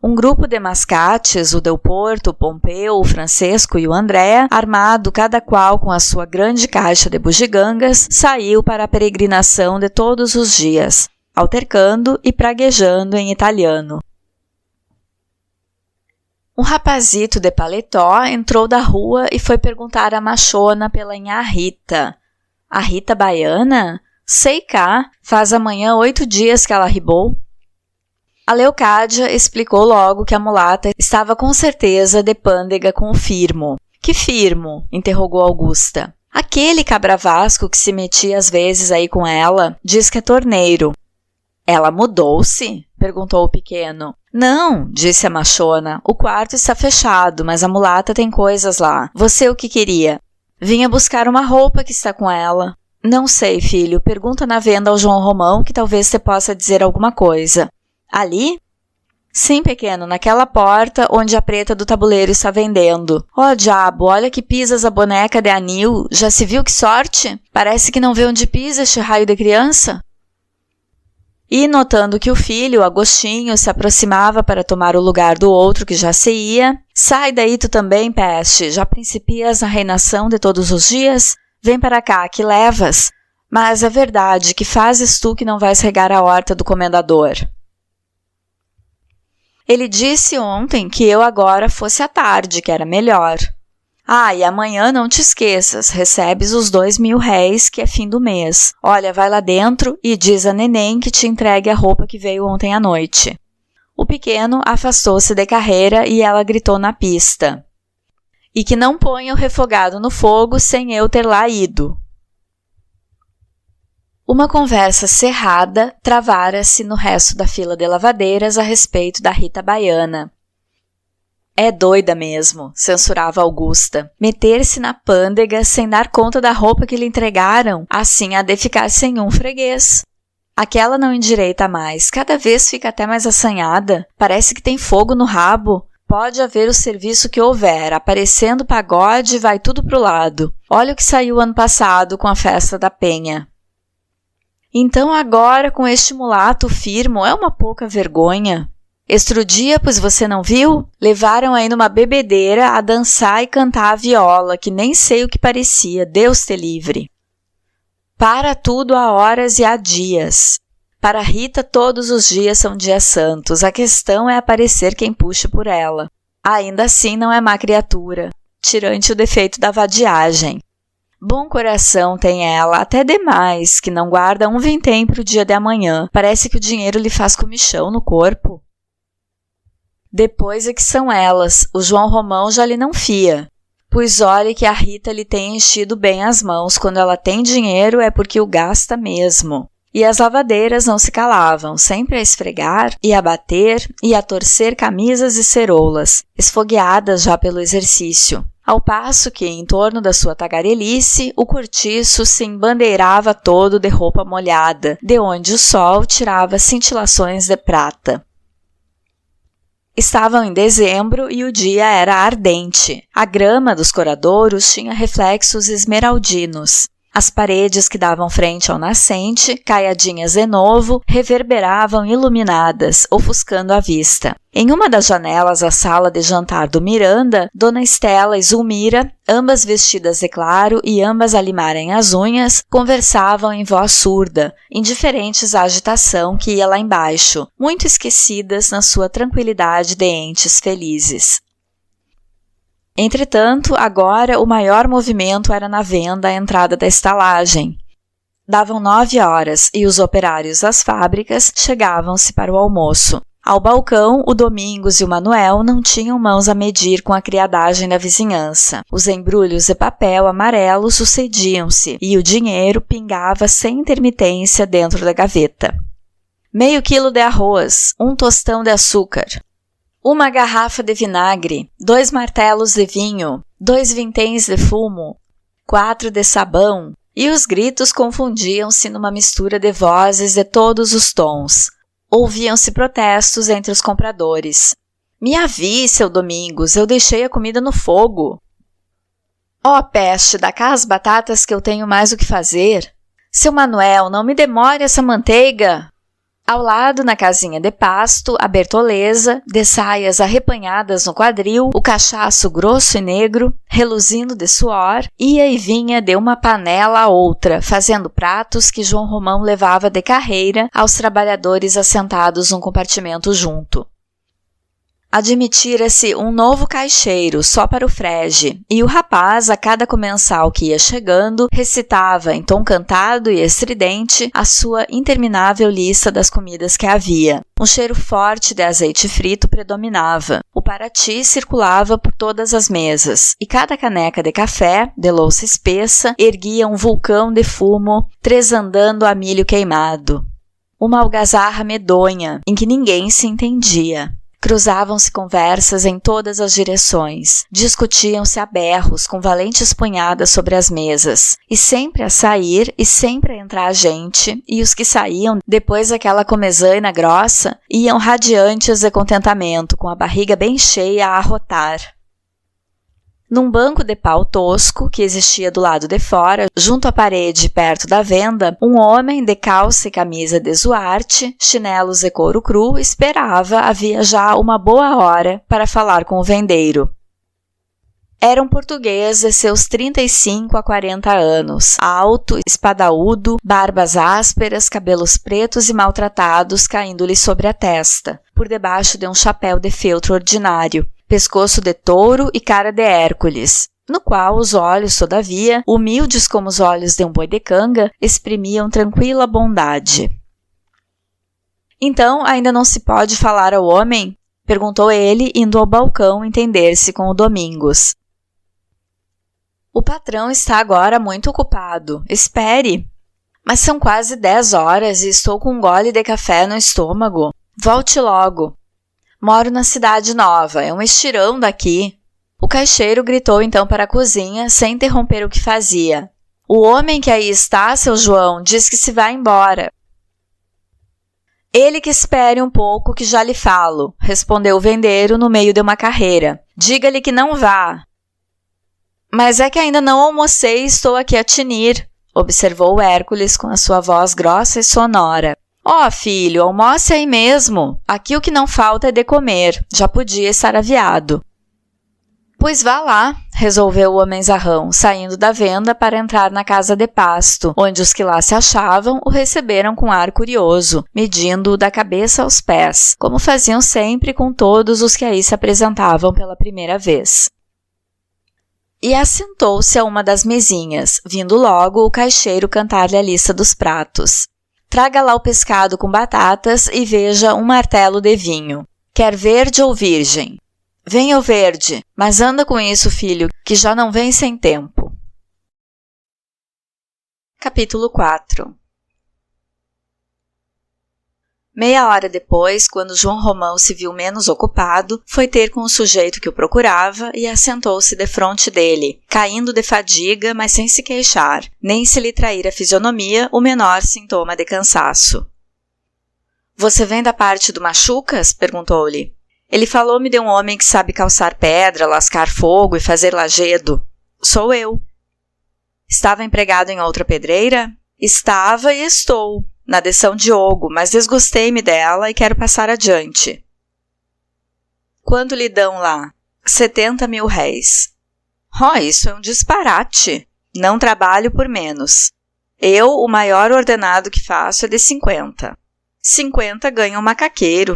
Um grupo de mascates, o Delporto, o Pompeu, o Francisco e o André, armado cada qual com a sua grande caixa de bugigangas, saiu para a peregrinação de todos os dias, altercando e praguejando em italiano. Um rapazito de paletó entrou da rua e foi perguntar à machona pela nhá Rita. A Rita baiana? Sei cá, faz amanhã 8 dias que ela arribou. A Leocádia explicou logo que a mulata estava com certeza de pândega com o Firmo. Que Firmo? Interrogou Augusta. Aquele cabravasco que se metia às vezes aí com ela, diz que é torneiro. Ela mudou-se? Perguntou o pequeno. Não, disse a machona, o quarto está fechado, mas a mulata tem coisas lá. Você o que queria? Vinha buscar uma roupa que está com ela. Não sei, filho, pergunta na venda ao João Romão que talvez você possa dizer alguma coisa. Ali? Sim, pequeno, naquela porta onde a preta do tabuleiro está vendendo. Ó, diabo, olha que pisas a boneca de anil. Já se viu que sorte? Parece que não vê onde pisa este raio de criança. E, notando que o filho, Agostinho, se aproximava para tomar o lugar do outro que já se ia, sai daí tu também, peste, já principias a reinação de todos os dias? Vem para cá, que levas? Mas é verdade, que fazes tu que não vais regar a horta do comendador? Ele disse ontem que eu agora fosse à tarde, que era melhor. Ah, e amanhã não te esqueças, recebes os 2.000 réis, que é fim do mês. Olha, vai lá dentro e diz a neném que te entregue a roupa que veio ontem à noite. O pequeno afastou-se de carreira e ela gritou na pista. E que não ponha o refogado no fogo sem eu ter lá ido. Uma conversa cerrada travara-se no resto da fila de lavadeiras a respeito da Rita Baiana. É doida mesmo, censurava Augusta. Meter-se na pândega sem dar conta da roupa que lhe entregaram, assim há de ficar sem um freguês. Aquela não endireita mais, cada vez fica até mais assanhada, parece que tem fogo no rabo. Pode haver o serviço que houver, aparecendo pagode vai tudo pro lado. Olha o que saiu ano passado com a festa da Penha. Então agora com este mulato firmo é uma pouca vergonha. Estro dia, pois você não viu? Levaram aí numa bebedeira a dançar e cantar a viola, que nem sei o que parecia, Deus te livre. Para tudo há horas e há dias. Para Rita todos os dias são dias santos, a questão é aparecer quem puxe por ela. Ainda assim não é má criatura, tirante o defeito da vadiagem. Bom coração tem ela, até demais, que não guarda um vintém para o dia de amanhã. Parece que o dinheiro lhe faz comichão no corpo. Depois é que são elas, o João Romão já lhe não fia. Pois olhe que a Rita lhe tem enchido bem as mãos, quando ela tem dinheiro é porque o gasta mesmo. E as lavadeiras não se calavam, sempre a esfregar e a bater e a torcer camisas e ceroulas, esfogueadas já pelo exercício. Ao passo que, em torno da sua tagarelice, o cortiço se embandeirava todo de roupa molhada, de onde o sol tirava cintilações de prata. Estavam em dezembro e o dia era ardente. A grama dos coradouros tinha reflexos esmeraldinos. As paredes que davam frente ao nascente, caiadinhas de novo, reverberavam iluminadas, ofuscando a vista. Em uma das janelas da sala de jantar do Miranda, Dona Estela e Zulmira, ambas vestidas de claro e ambas a limarem as unhas, conversavam em voz surda, indiferentes à agitação que ia lá embaixo, muito esquecidas na sua tranquilidade de entes felizes. Entretanto, agora o maior movimento era na venda à entrada da estalagem. Davam 9 horas e os operários das fábricas chegavam-se para o almoço. Ao balcão, o Domingos e o Manuel não tinham mãos a medir com a criadagem da vizinhança. Os embrulhos de papel amarelo sucediam-se e o dinheiro pingava sem intermitência dentro da gaveta. Meio quilo de arroz, 1 tostão de açúcar. 1 garrafa de vinagre, 2 martelos de vinho, 2 vinténs de fumo, 4 de sabão, e os gritos confundiam-se numa mistura de vozes de todos os tons. Ouviam-se protestos entre os compradores. Me avise, seu Domingos, eu deixei a comida no fogo. Ó peste, dá cá as batatas que eu tenho mais o que fazer. Seu Manuel, não me demore essa manteiga. Ao lado, na casinha de pasto, a Bertoleza, de saias arrepanhadas no quadril, o cachaço grosso e negro, reluzindo de suor, ia e vinha de uma panela a outra, fazendo pratos que João Romão levava de carreira aos trabalhadores assentados num compartimento junto. Admitira-se um novo caixeiro só para o frege, e o rapaz, a cada comensal que ia chegando, recitava em tom cantado e estridente a sua interminável lista das comidas que havia. Um cheiro forte de azeite frito predominava. O parati circulava por todas as mesas, e cada caneca de café, de louça espessa, erguia um vulcão de fumo, tresandando a milho queimado. Uma algazarra medonha, em que ninguém se entendia. Cruzavam-se conversas em todas as direções, discutiam-se a berros com valentes punhadas sobre as mesas, e sempre a sair e sempre a entrar gente, e os que saíam, depois daquela comezaina grossa, iam radiantes de contentamento, com a barriga bem cheia a arrotar. Num banco de pau tosco, que existia do lado de fora, junto à parede perto da venda, um homem de calça e camisa de zuarte, chinelos de couro cru, esperava havia já uma boa hora para falar com o vendeiro. Era um português de seus 35 a 40 anos, alto, espadaúdo, barbas ásperas, cabelos pretos e maltratados caindo-lhe sobre a testa, por debaixo de um chapéu de feltro ordinário, pescoço de touro e cara de Hércules, no qual os olhos, todavia, humildes como os olhos de um boi de canga, exprimiam tranquila bondade. Então, ainda não se pode falar ao homem? Perguntou ele, indo ao balcão entender-se com o Domingos. O patrão está agora muito ocupado. Espere. Mas são quase 10 horas e estou com um gole de café no estômago. Volte logo. Moro na Cidade Nova, é um estirão daqui. O caixeiro gritou então para a cozinha, sem interromper o que fazia. O homem que aí está, seu João, diz que se vai embora. Ele que espere um pouco que já lhe falo, respondeu o vendeiro no meio de uma carreira. Diga-lhe que não vá. Mas é que ainda não almocei e estou aqui a tinir, observou Hércules com a sua voz grossa e sonora. Ó, filho, almoce aí mesmo. Aqui o que não falta é de comer. Já podia estar aviado. Pois vá lá, resolveu o homenzarrão, saindo da venda para entrar na casa de pasto, onde os que lá se achavam o receberam com ar curioso, medindo-o da cabeça aos pés, como faziam sempre com todos os que aí se apresentavam pela primeira vez. E assentou-se a uma das mesinhas, vindo logo o caixeiro cantar-lhe a lista dos pratos. Traga lá o pescado com batatas e veja um martelo de vinho. Quer verde ou virgem? Venha o verde, mas anda com isso, filho, que já não vem sem tempo. Capítulo 4. Meia hora depois, quando João Romão se viu menos ocupado, foi ter com o sujeito que o procurava e assentou-se defronte dele, caindo de fadiga, mas sem se queixar, nem se lhe trair a fisionomia o menor sintoma de cansaço. — Você vem da parte do Machucas? — perguntou-lhe. Ele falou-me de um homem que sabe calçar pedra, lascar fogo e fazer lajedo. — Sou eu. — Estava empregado em outra pedreira? — Estava e estou. Na de São Diogo, mas desgostei-me dela e quero passar adiante. Quanto lhe dão lá? 70.000 réis. Oh, isso é um disparate. Não trabalho por menos. Eu, o maior ordenado que faço é de 50. 50 ganha um macaqueiro.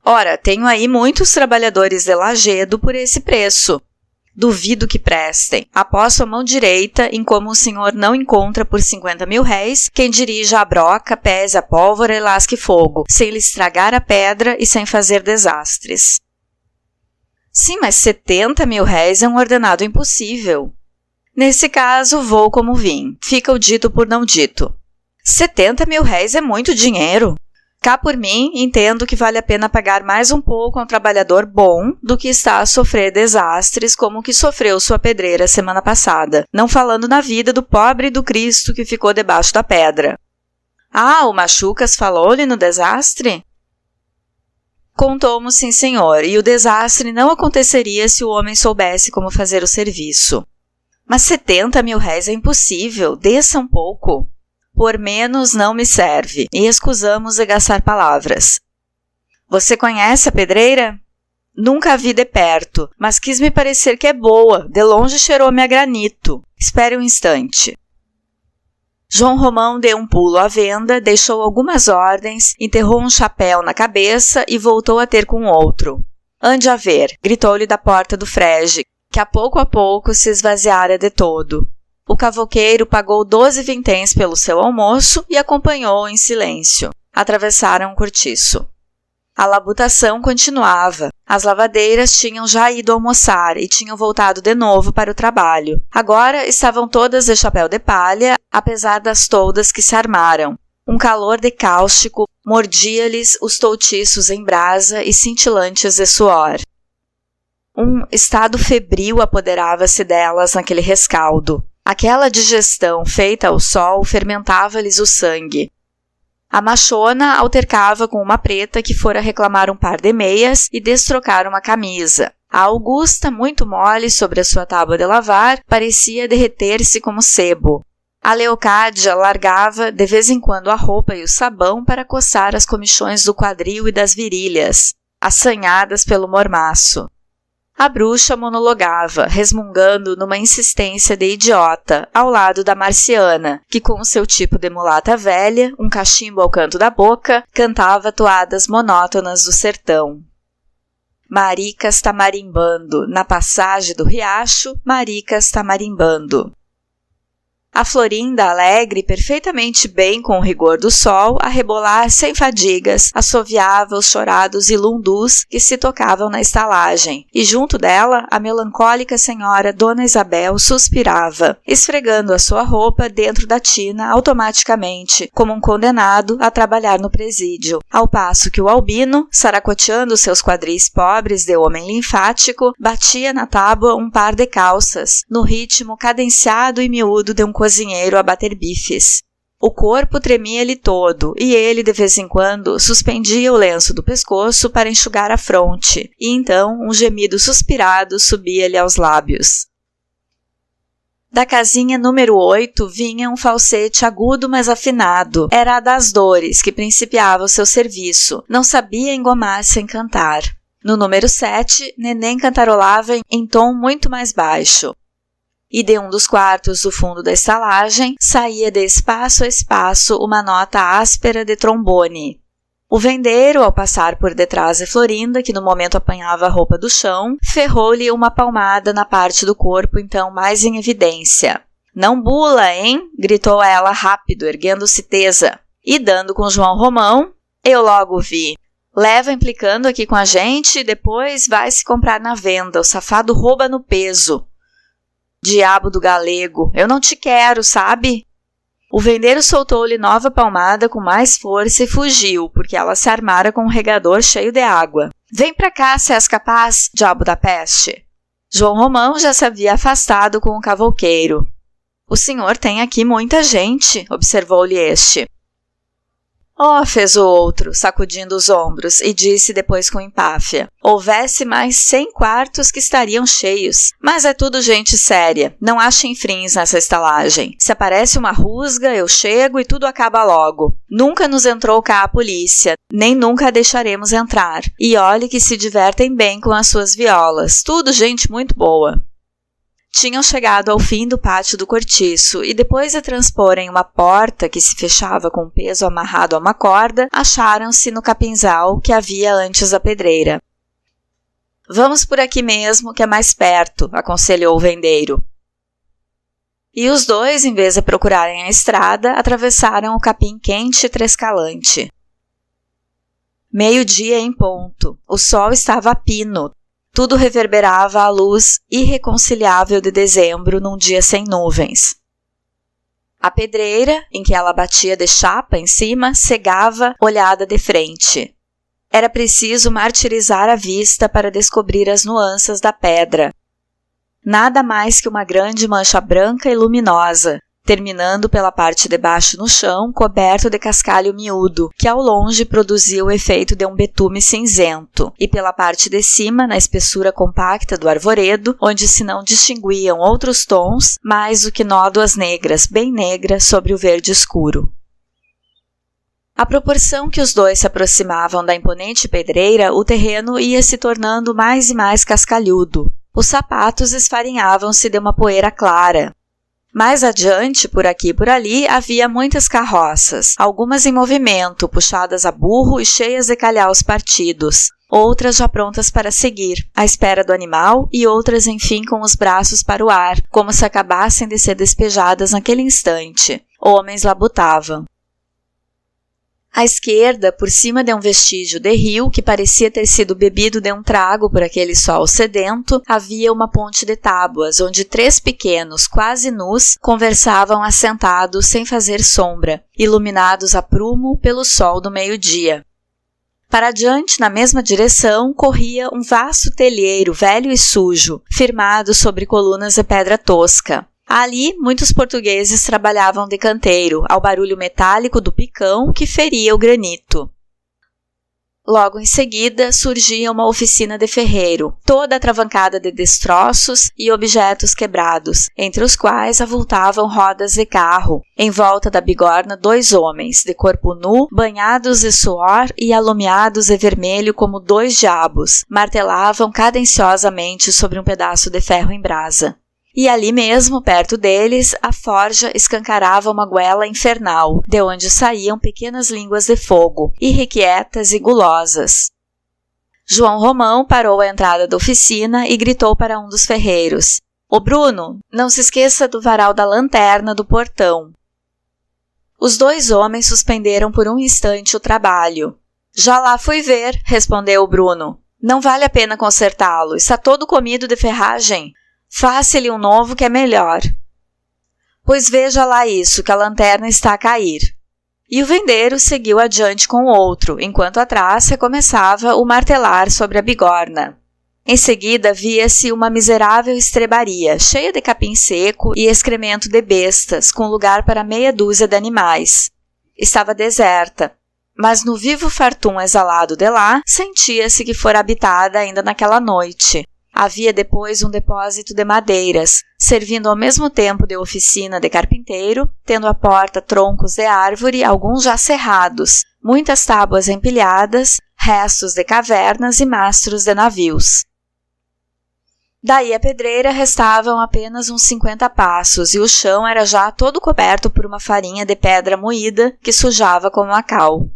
Ora, tenho aí muitos trabalhadores de lajedo por esse preço. Duvido que prestem. Aposto a mão direita em como o senhor não encontra por 50.000 réis quem dirija a broca, pese a pólvora e lasque fogo, sem lhe estragar a pedra e sem fazer desastres. Sim, mas 70.000 réis é um ordenado impossível. Nesse caso, vou como vim. Fica o dito por não dito. 70.000 réis é muito dinheiro. Cá por mim, entendo que vale a pena pagar mais um pouco a um trabalhador bom do que está a sofrer desastres como o que sofreu sua pedreira semana passada, não falando na vida do pobre do Cristo que ficou debaixo da pedra. Ah, o Machucas falou-lhe no desastre? Contou-mo, sim, senhor, e o desastre não aconteceria se o homem soubesse como fazer o serviço. Mas 70.000 réis é impossível, desça um pouco. Por menos não me serve, e escusamos de gastar palavras. Você conhece a pedreira? Nunca a vi de perto, mas quis me parecer que é boa, de longe cheirou-me a granito. Espere um instante. João Romão deu um pulo à venda, deixou algumas ordens, enterrou um chapéu na cabeça e voltou a ter com outro. Ande a ver, gritou-lhe da porta do frege, que a pouco se esvaziara de todo. O cavouqueiro pagou 12 vinténs pelo seu almoço e acompanhou-o em silêncio. Atravessaram o cortiço. A labutação continuava. As lavadeiras tinham já ido almoçar e tinham voltado de novo para o trabalho. Agora estavam todas de chapéu de palha, apesar das toldas que se armaram. Um calor decáustico mordia-lhes os toutiços em brasa e cintilantes de suor. Um estado febril apoderava-se delas naquele rescaldo. Aquela digestão feita ao sol fermentava-lhes o sangue. A machona altercava com uma preta que fora reclamar um par de meias e destrocar uma camisa. A Augusta, muito mole sobre a sua tábua de lavar, parecia derreter-se como sebo. A Leocádia largava de vez em quando a roupa e o sabão para coçar as comichões do quadril e das virilhas, assanhadas pelo mormaço. A bruxa monologava, resmungando numa insistência de idiota, ao lado da Marciana, que com o seu tipo de mulata velha, um cachimbo ao canto da boca, cantava toadas monótonas do sertão. Maricas tamarimbando, na passagem do riacho, maricas tamarimbando. A Florinda, alegre, perfeitamente bem com o rigor do sol, a rebolar sem fadigas, assoviava os chorados e lundus que se tocavam na estalagem, e junto dela, a melancólica senhora Dona Isabel suspirava, esfregando a sua roupa dentro da tina automaticamente, como um condenado a trabalhar no presídio, ao passo que o albino, saracoteando seus quadris pobres de homem linfático, batia na tábua um par de calças, no ritmo cadenciado e miúdo de um cozinheiro a bater bifes. O corpo tremia-lhe todo, e ele, de vez em quando, suspendia o lenço do pescoço para enxugar a fronte, e então um gemido suspirado subia-lhe aos lábios. Da casinha número 8 vinha um falsete agudo mas afinado. Era a das dores, que principiava o seu serviço. Não sabia engomar sem cantar. No número 7, Neném cantarolava em tom muito mais baixo. E de um dos quartos do fundo da estalagem saía de espaço a espaço uma nota áspera de trombone. O vendeiro, ao passar por detrás de Florinda, que no momento apanhava a roupa do chão, ferrou-lhe uma palmada na parte do corpo então mais em evidência. — Não bula, hein? — gritou ela rápido, erguendo-se tesa. E dando com João Romão, eu logo vi. Leva implicando aqui com a gente e depois vai se comprar na venda. O safado rouba no peso. Diabo do galego, eu não te quero, sabe? O vendeiro soltou-lhe nova palmada com mais força e fugiu, porque ela se armara com um regador cheio de água. Vem pra cá, se és capaz, diabo da peste. João Romão já se havia afastado com o cavouqueiro. O senhor tem aqui muita gente, observou-lhe este. Oh, fez o outro, sacudindo os ombros, e disse depois com empáfia. Houvesse mais 100 quartos que estariam cheios. Mas é tudo gente séria, não há chinfrins nessa estalagem. Se aparece uma rusga, eu chego e tudo acaba logo. Nunca nos entrou cá a polícia, nem nunca a deixaremos entrar. E olhe que se divertem bem com as suas violas, tudo gente muito boa. Tinham chegado ao fim do pátio do cortiço e depois de transporem uma porta que se fechava com um peso amarrado a uma corda, acharam-se no capinzal que havia antes da pedreira. — Vamos por aqui mesmo, que é mais perto, aconselhou o vendeiro. E os dois, em vez de procurarem a estrada, atravessaram o capim quente e trescalante. Meio-dia em ponto. O sol estava a pino. Tudo reverberava a luz irreconciliável de dezembro num dia sem nuvens. A pedreira, em que ela batia de chapa em cima, cegava, olhada de frente. Era preciso martirizar a vista para descobrir as nuances da pedra. Nada mais que uma grande mancha branca e luminosa, terminando pela parte de baixo no chão, coberto de cascalho miúdo, que ao longe produzia o efeito de um betume cinzento, e pela parte de cima, na espessura compacta do arvoredo, onde se não distinguiam outros tons, mais do que nódoas negras, bem negras, sobre o verde escuro. À proporção que os dois se aproximavam da imponente pedreira, o terreno ia se tornando mais e mais cascalhudo. Os sapatos esfarinhavam-se de uma poeira clara. Mais adiante, por aqui e por ali, havia muitas carroças, algumas em movimento, puxadas a burro e cheias de calhaus partidos, outras já prontas para seguir, à espera do animal, e outras, enfim, com os braços para o ar, como se acabassem de ser despejadas naquele instante. Homens labutavam. À esquerda, por cima de um vestígio de rio que parecia ter sido bebido de um trago por aquele sol sedento, havia uma ponte de tábuas, onde 3 pequenos, quase nus, conversavam assentados sem fazer sombra, iluminados a prumo pelo sol do meio-dia. Para adiante, na mesma direção, corria um vasto telheiro velho e sujo, firmado sobre colunas de pedra tosca. Ali, muitos portugueses trabalhavam de canteiro, ao barulho metálico do picão que feria o granito. Logo em seguida, surgia uma oficina de ferreiro, toda atravancada de destroços e objetos quebrados, entre os quais avultavam rodas de carro. Em volta da bigorna 2 homens, de corpo nu, banhados de suor e alumiados de vermelho como 2 diabos, martelavam cadenciosamente sobre um pedaço de ferro em brasa. E ali mesmo, perto deles, a forja escancarava uma goela infernal, de onde saíam pequenas línguas de fogo, irrequietas e gulosas. João Romão parou à entrada da oficina e gritou para um dos ferreiros: "Ô Bruno, não se esqueça do varal da lanterna do portão." Os 2 homens suspenderam por um instante o trabalho. "Já lá fui ver", respondeu o Bruno. "Não vale a pena consertá-lo, está todo comido de ferragem. Faça-lhe um novo que é melhor." "Pois veja lá isso, que a lanterna está a cair." E o vendeiro seguiu adiante com o outro, enquanto atrás recomeçava o martelar sobre a bigorna. Em seguida via-se uma miserável estrebaria, cheia de capim seco e excremento de bestas, com lugar para meia dúzia de animais. Estava deserta, mas no vivo fartum exalado de lá, sentia-se que fora habitada ainda naquela noite. Havia depois um depósito de madeiras, servindo ao mesmo tempo de oficina de carpinteiro, tendo à porta troncos de árvore, alguns já serrados, muitas tábuas empilhadas, restos de cavernas e mastros de navios. Daí à pedreira restavam apenas uns 50 passos e o chão era já todo coberto por uma farinha de pedra moída que sujava como a cal.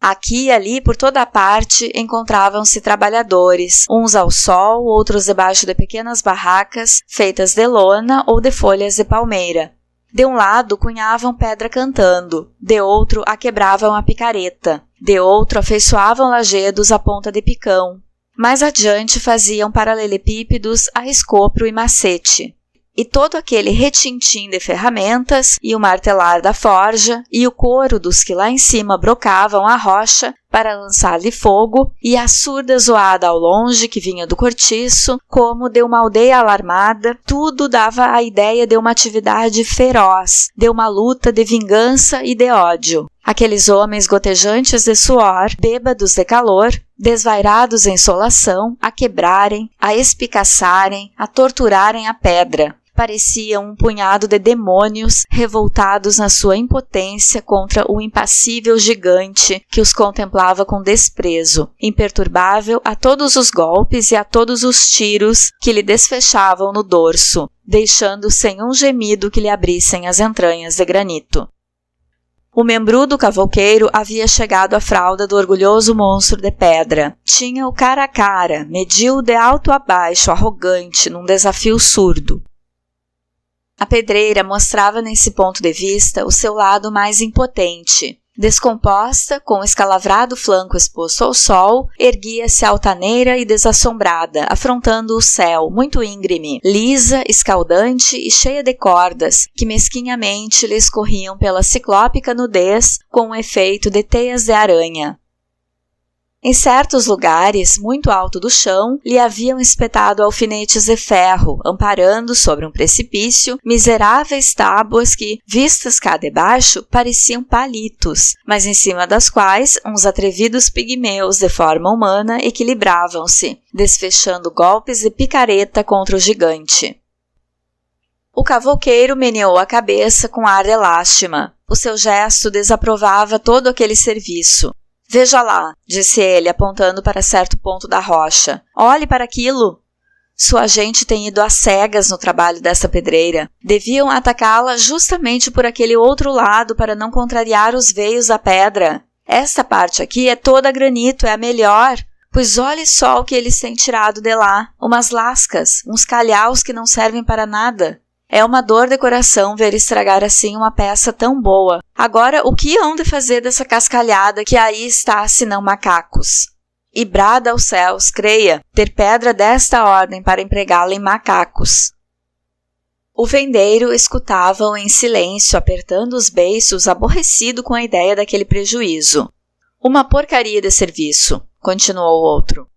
Aqui e ali, por toda a parte, encontravam-se trabalhadores, uns ao sol, outros debaixo de pequenas barracas, feitas de lona ou de folhas de palmeira. De um lado, cunhavam pedra cantando, de outro, a quebravam a picareta, de outro, afeiçoavam lajedos à ponta de picão. Mais adiante, faziam paralelepípedos a escopro e macete. E todo aquele retintim de ferramentas, e o martelar da forja, e o coro dos que lá em cima brocavam a rocha para lançar-lhe fogo, e a surda zoada ao longe que vinha do cortiço, como de uma aldeia alarmada, tudo dava a ideia de uma atividade feroz, de uma luta de vingança e de ódio. Aqueles homens gotejantes de suor, bêbados de calor, desvairados em insolação, a quebrarem, a espicaçarem, a torturarem a pedra. Pareciam um punhado de demônios revoltados na sua impotência contra o impassível gigante que os contemplava com desprezo, imperturbável a todos os golpes e a todos os tiros que lhe desfechavam no dorso, deixando sem um gemido que lhe abrissem as entranhas de granito. O membrudo cavouqueiro havia chegado à fralda do orgulhoso monstro de pedra. Tinha-o cara a cara, mediu de alto a baixo, arrogante, num desafio surdo. A pedreira mostrava nesse ponto de vista o seu lado mais impotente. Descomposta, com o escalavrado flanco exposto ao sol, erguia-se altaneira e desassombrada, afrontando o céu, muito íngreme, lisa, escaldante e cheia de cordas, que mesquinhamente lhe escorriam pela ciclópica nudez com um efeito de teias de aranha. Em certos lugares, muito alto do chão, lhe haviam espetado alfinetes de ferro, amparando sobre um precipício miseráveis tábuas que, vistas cá debaixo, pareciam palitos, mas em cima das quais uns atrevidos pigmeus de forma humana equilibravam-se, desfechando golpes de picareta contra o gigante. O cavouqueiro meneou a cabeça com ar de lástima. O seu gesto desaprovava todo aquele serviço. "Veja lá", disse ele, apontando para certo ponto da rocha. "Olhe para aquilo." Sua gente tem ido às cegas no trabalho dessa pedreira. Deviam atacá-la justamente por aquele outro lado para não contrariar os veios da pedra. Esta parte aqui é toda granito, é a melhor. Pois olhe só o que eles têm tirado de lá. Umas lascas, uns calhaus que não servem para nada. É uma dor de coração ver estragar assim uma peça tão boa. Agora, o que hão de fazer dessa cascalhada que aí está, senão macacos? E brada aos céus, creia, ter pedra desta ordem para empregá-la em macacos. O vendeiro escutava-o em silêncio, apertando os beiços, aborrecido com a ideia daquele prejuízo. Uma porcaria de serviço, continuou o outro.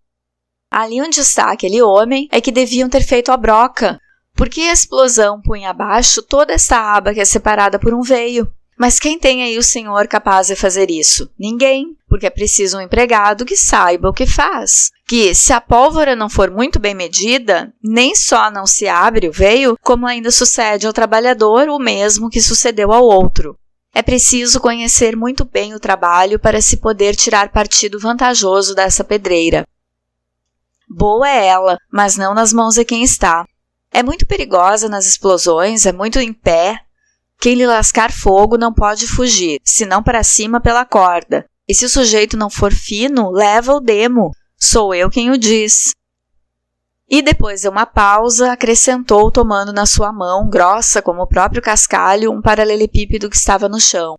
Ali onde está aquele homem é que deviam ter feito a broca. Por que a explosão punha abaixo toda esta aba que é separada por um veio? Mas quem tem aí o senhor capaz de fazer isso? Ninguém, porque é preciso um empregado que saiba o que faz. Que, se a pólvora não for muito bem medida, nem só não se abre o veio, como ainda sucede ao trabalhador o mesmo que sucedeu ao outro. É preciso conhecer muito bem o trabalho para se poder tirar partido vantajoso dessa pedreira. Boa é ela, mas não nas mãos de quem está. É muito perigosa nas explosões, é muito em pé. Quem lhe lascar fogo não pode fugir, senão para cima pela corda. E se o sujeito não for fino, leva o demo. Sou eu quem o diz. E depois de uma pausa, acrescentou tomando na sua mão, grossa como o próprio cascalho, um paralelepípedo que estava no chão.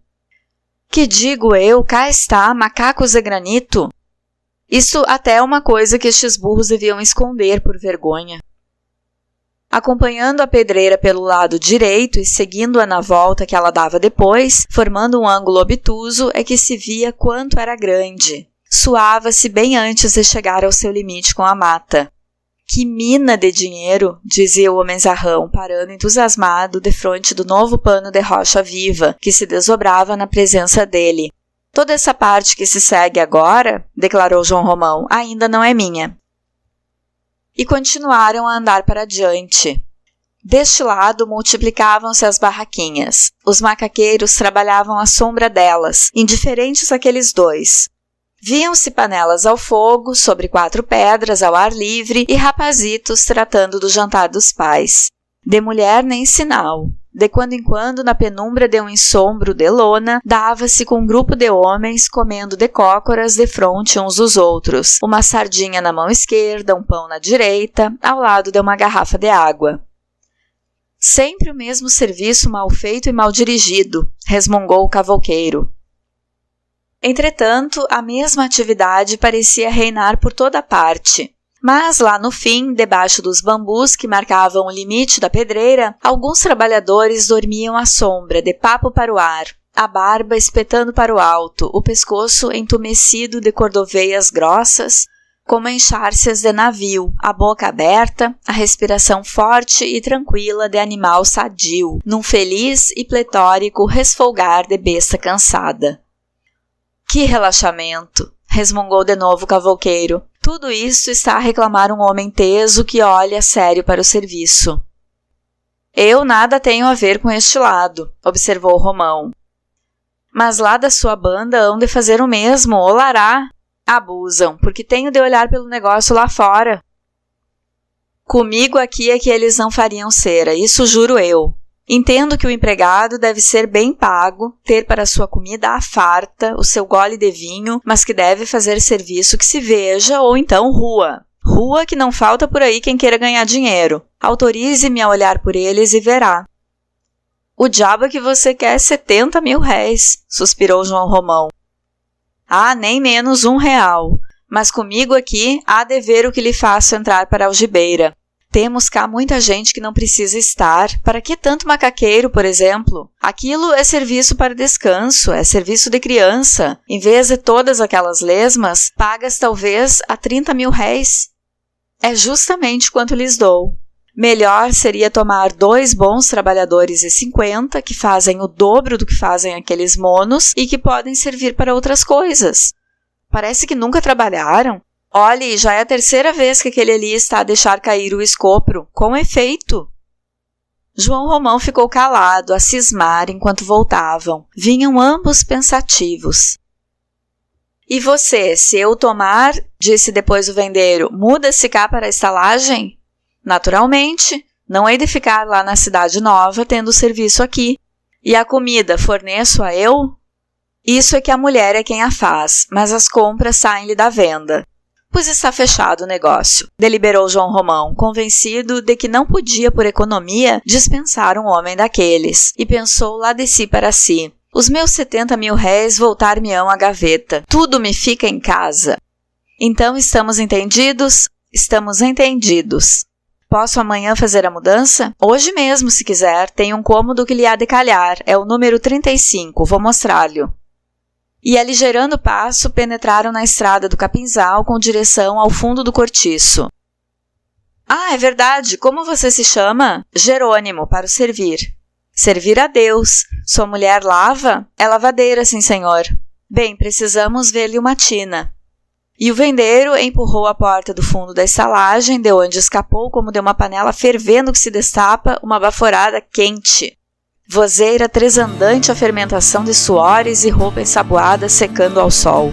Que digo eu, cá está, macacos de granito. Isto até é uma coisa que estes burros deviam esconder por vergonha. Acompanhando a pedreira pelo lado direito e seguindo-a na volta que ela dava depois, formando um ângulo obtuso, é que se via quanto era grande. Suava-se bem antes de chegar ao seu limite com a mata. Que mina de dinheiro, dizia o homenzarrão, parando entusiasmado defronte do novo pano de rocha viva, que se desdobrava na presença dele. Toda essa parte que se segue agora, declarou João Romão, ainda não é minha. E continuaram a andar para diante. Deste lado multiplicavam-se as barraquinhas. Os macaqueiros trabalhavam à sombra delas, indiferentes àqueles dois. Viam-se panelas ao fogo, sobre 4 pedras, ao ar livre, e rapazitos tratando do jantar dos pais. De mulher nem sinal. De quando em quando, na penumbra de um ensombro de lona, dava-se com um grupo de homens comendo decócoras defronte uns dos outros, uma sardinha na mão esquerda, um pão na direita, ao lado de uma garrafa de água. Sempre o mesmo serviço mal feito e mal dirigido, resmungou o cavouqueiro. Entretanto, a mesma atividade parecia reinar por toda parte. Mas lá no fim, debaixo dos bambus que marcavam o limite da pedreira, alguns trabalhadores dormiam à sombra, de papo para o ar, a barba espetando para o alto, o pescoço entumecido de cordoveias grossas, como enxárcias de navio, a boca aberta, a respiração forte e tranquila de animal sadio, num feliz e pletórico resfolgar de besta cansada. Que relaxamento! Resmungou de novo o cavouqueiro. Tudo isso está a reclamar um homem teso que olha sério para o serviço. Eu nada tenho a ver com este lado, observou Romão. Mas lá da sua banda hão de fazer o mesmo, olará. Abusam, porque tenho de olhar pelo negócio lá fora. Comigo aqui é que eles não fariam cera, isso juro eu. Entendo que o empregado deve ser bem pago, ter para sua comida à farta, o seu gole de vinho, mas que deve fazer serviço que se veja ou então rua. Rua que não falta por aí quem queira ganhar dinheiro. Autorize-me a olhar por eles e verá. O diabo é que você quer 70 mil réis, suspirou João Romão. Ah, nem menos R$1, mas comigo aqui há de ver o que lhe faço entrar para a algibeira. Temos cá muita gente que não precisa estar. Para que tanto macaqueiro, por exemplo? Aquilo é serviço para descanso, é serviço de criança. Em vez de todas aquelas lesmas, pagas talvez a 30 mil réis. É justamente quanto lhes dou. Melhor seria tomar 2 bons trabalhadores e 50, que fazem o dobro do que fazem aqueles monos e que podem servir para outras coisas. Parece que nunca trabalharam. Olhe, já é a 3ª vez que aquele ali está a deixar cair o escopro, com efeito. João Romão ficou calado, a cismar enquanto voltavam. Vinham ambos pensativos. E você, se eu tomar, disse depois o vendeiro, muda-se cá para a estalagem? Naturalmente, não hei de ficar lá na cidade nova tendo serviço aqui. E a comida forneço-a eu? Isso é que a mulher é quem a faz, mas as compras saem-lhe da venda. Pois está fechado o negócio, deliberou João Romão, convencido de que não podia, por economia, dispensar um homem daqueles, e pensou lá de si para si: os meus 70 mil réis voltar-me-ão à gaveta, tudo me fica em casa. Então estamos entendidos? Estamos entendidos. Posso amanhã fazer a mudança? Hoje mesmo, se quiser, tem um cômodo que lhe há de calhar, é o número 35, vou mostrar-lhe. E aligerando o passo, penetraram na estrada do Capinzal com direção ao fundo do cortiço. Ah, é verdade, como você se chama? Jerônimo, para o servir. Servir a Deus. Sua mulher lava? É lavadeira, sim, senhor. Bem, precisamos ver-lhe uma tina. E o vendeiro empurrou a porta do fundo da estalagem, de onde escapou, como de uma panela fervendo que se destapa, uma baforada quente. Vozeira tresandante a fermentação de suores e roupa ensaboada secando ao sol.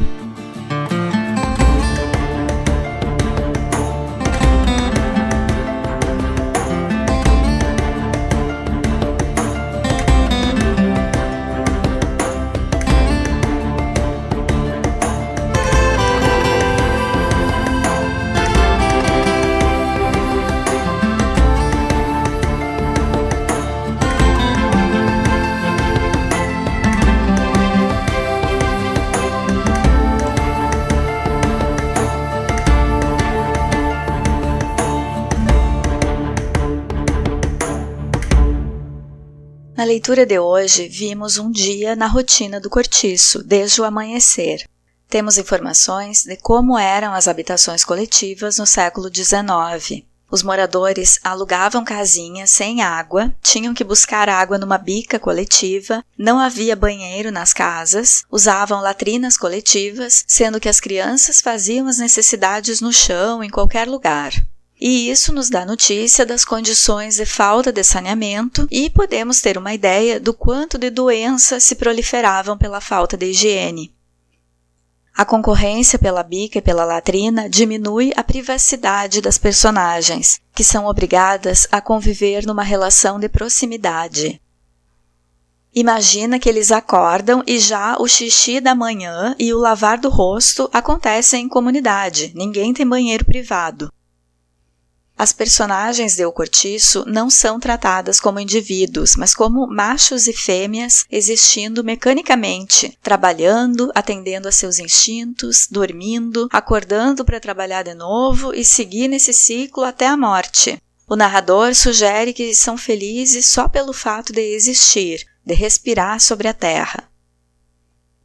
Na leitura de hoje, vimos um dia na rotina do cortiço, desde o amanhecer. Temos informações de como eram as habitações coletivas no século XIX. Os moradores alugavam casinhas sem água, tinham que buscar água numa bica coletiva, não havia banheiro nas casas, usavam latrinas coletivas, sendo que as crianças faziam as necessidades no chão, em qualquer lugar. E isso nos dá notícia das condições de falta de saneamento e podemos ter uma ideia do quanto de doenças se proliferavam pela falta de higiene. A concorrência pela bica e pela latrina diminui a privacidade das personagens, que são obrigadas a conviver numa relação de proximidade. Imagina que eles acordam e já o xixi da manhã e o lavar do rosto acontecem em comunidade, ninguém tem banheiro privado. As personagens de O Cortiço não são tratadas como indivíduos, mas como machos e fêmeas existindo mecanicamente, trabalhando, atendendo a seus instintos, dormindo, acordando para trabalhar de novo e seguir nesse ciclo até a morte. O narrador sugere que são felizes só pelo fato de existir, de respirar sobre a terra.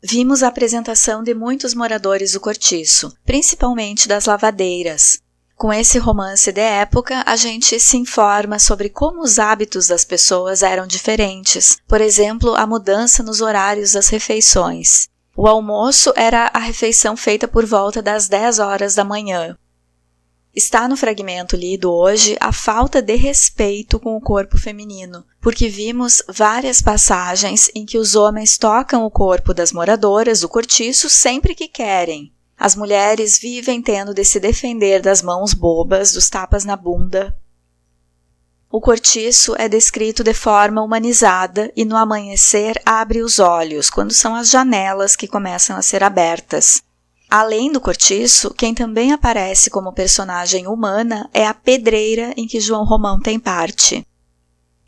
Vimos a apresentação de muitos moradores do cortiço, principalmente das lavadeiras. Com esse romance de época, a gente se informa sobre como os hábitos das pessoas eram diferentes. Por exemplo, a mudança nos horários das refeições. O almoço era a refeição feita por volta das 10 horas da manhã. Está no fragmento lido hoje a falta de respeito com o corpo feminino, porque vimos várias passagens em que os homens tocam o corpo das moradoras do cortiço sempre que querem. As mulheres vivem tendo de se defender das mãos bobas, dos tapas na bunda. O cortiço é descrito de forma humanizada e no amanhecer abre os olhos, quando são as janelas que começam a ser abertas. Além do cortiço, quem também aparece como personagem humana é a pedreira em que João Romão tem parte.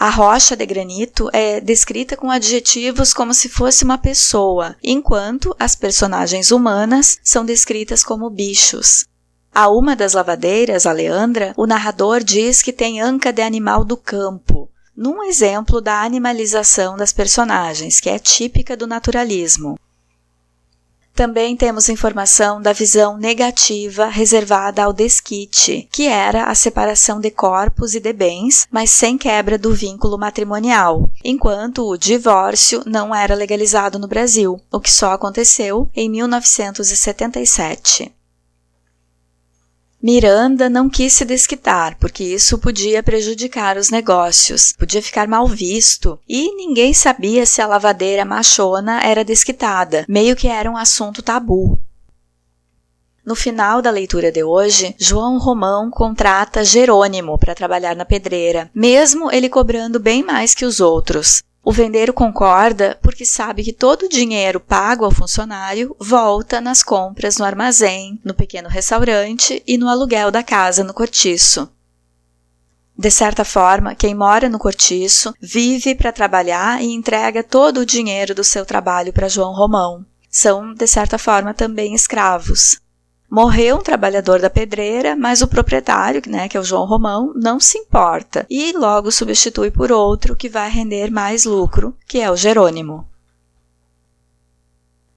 A rocha de granito é descrita com adjetivos como se fosse uma pessoa, enquanto as personagens humanas são descritas como bichos. A uma das lavadeiras, a Leandra, o narrador diz que tem anca de animal do campo, num exemplo da animalização das personagens, que é típica do naturalismo. Também temos informação da visão negativa reservada ao desquite, que era a separação de corpos e de bens, mas sem quebra do vínculo matrimonial, enquanto o divórcio não era legalizado no Brasil, o que só aconteceu em 1977. Miranda não quis se desquitar, porque isso podia prejudicar os negócios, podia ficar mal visto, e ninguém sabia se a lavadeira machona era desquitada, meio que era um assunto tabu. No final da leitura de hoje, João Romão contrata Jerônimo para trabalhar na pedreira, mesmo ele cobrando bem mais que os outros. O vendeiro concorda porque sabe que todo o dinheiro pago ao funcionário volta nas compras no armazém, no pequeno restaurante e no aluguel da casa no cortiço. De certa forma, quem mora no cortiço vive para trabalhar e entrega todo o dinheiro do seu trabalho para João Romão. São, de certa forma, também escravos. Morreu um trabalhador da pedreira, mas o proprietário, que é o João Romão, não se importa e logo substitui por outro que vai render mais lucro, que é o Jerônimo.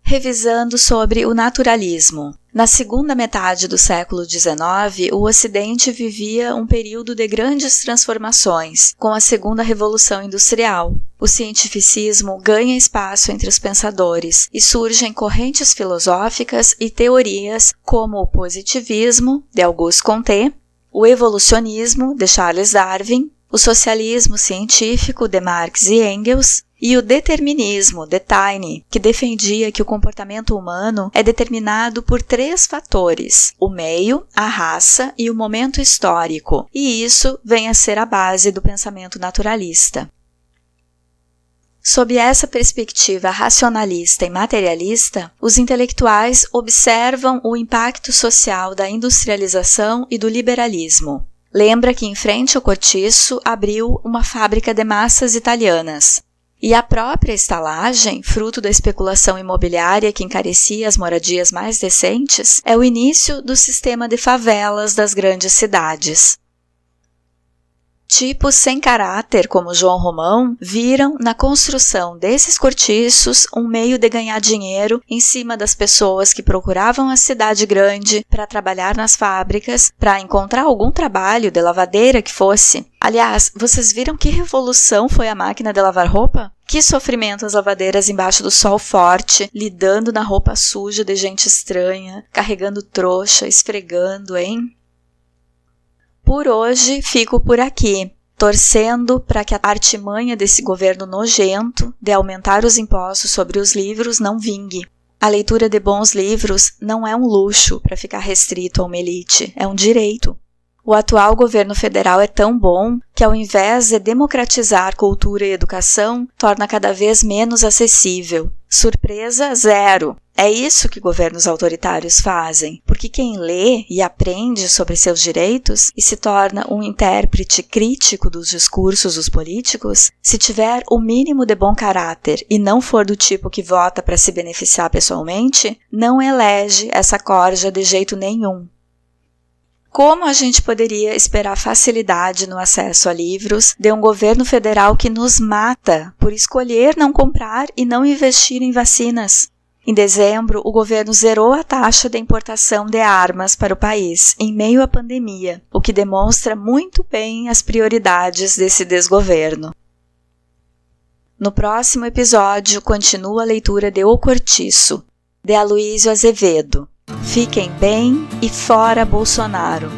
Revisando sobre o naturalismo. Na segunda metade do século XIX, o Ocidente vivia um período de grandes transformações, com a segunda Revolução Industrial. O cientificismo ganha espaço entre os pensadores e surgem correntes filosóficas e teorias como o positivismo, de Auguste Comte, o evolucionismo, de Charles Darwin, o socialismo científico, de Marx e Engels, e o determinismo, de Taine, que defendia que o comportamento humano é determinado por 3 fatores: o meio, a raça e o momento histórico, e isso vem a ser a base do pensamento naturalista. Sob essa perspectiva racionalista e materialista, os intelectuais observam o impacto social da industrialização e do liberalismo. Lembra que em frente ao cortiço abriu uma fábrica de massas italianas. E a própria estalagem, fruto da especulação imobiliária que encarecia as moradias mais decentes, é o início do sistema de favelas das grandes cidades. Tipos sem caráter, como João Romão, viram na construção desses cortiços um meio de ganhar dinheiro em cima das pessoas que procuravam a cidade grande para trabalhar nas fábricas, para encontrar algum trabalho de lavadeira que fosse. Aliás, vocês viram que revolução foi a máquina de lavar roupa? Que sofrimento as lavadeiras embaixo do sol forte, lidando na roupa suja de gente estranha, carregando trouxa, esfregando, hein? Por hoje, fico por aqui, torcendo para que a artimanha desse governo nojento de aumentar os impostos sobre os livros não vingue. A leitura de bons livros não é um luxo para ficar restrito a uma elite, é um direito. O atual governo federal é tão bom que, ao invés de democratizar cultura e educação, torna cada vez menos acessível. Surpresa zero! É isso que governos autoritários fazem, porque quem lê e aprende sobre seus direitos e se torna um intérprete crítico dos discursos dos políticos, se tiver o mínimo de bom caráter e não for do tipo que vota para se beneficiar pessoalmente, não elege essa corja de jeito nenhum. Como a gente poderia esperar facilidade no acesso a livros de um governo federal que nos mata por escolher não comprar e não investir em vacinas? Em dezembro, o governo zerou a taxa de importação de armas para o país, em meio à pandemia, o que demonstra muito bem as prioridades desse desgoverno. No próximo episódio, continua a leitura de O Cortiço, de Aloísio Azevedo. Fiquem bem e fora Bolsonaro!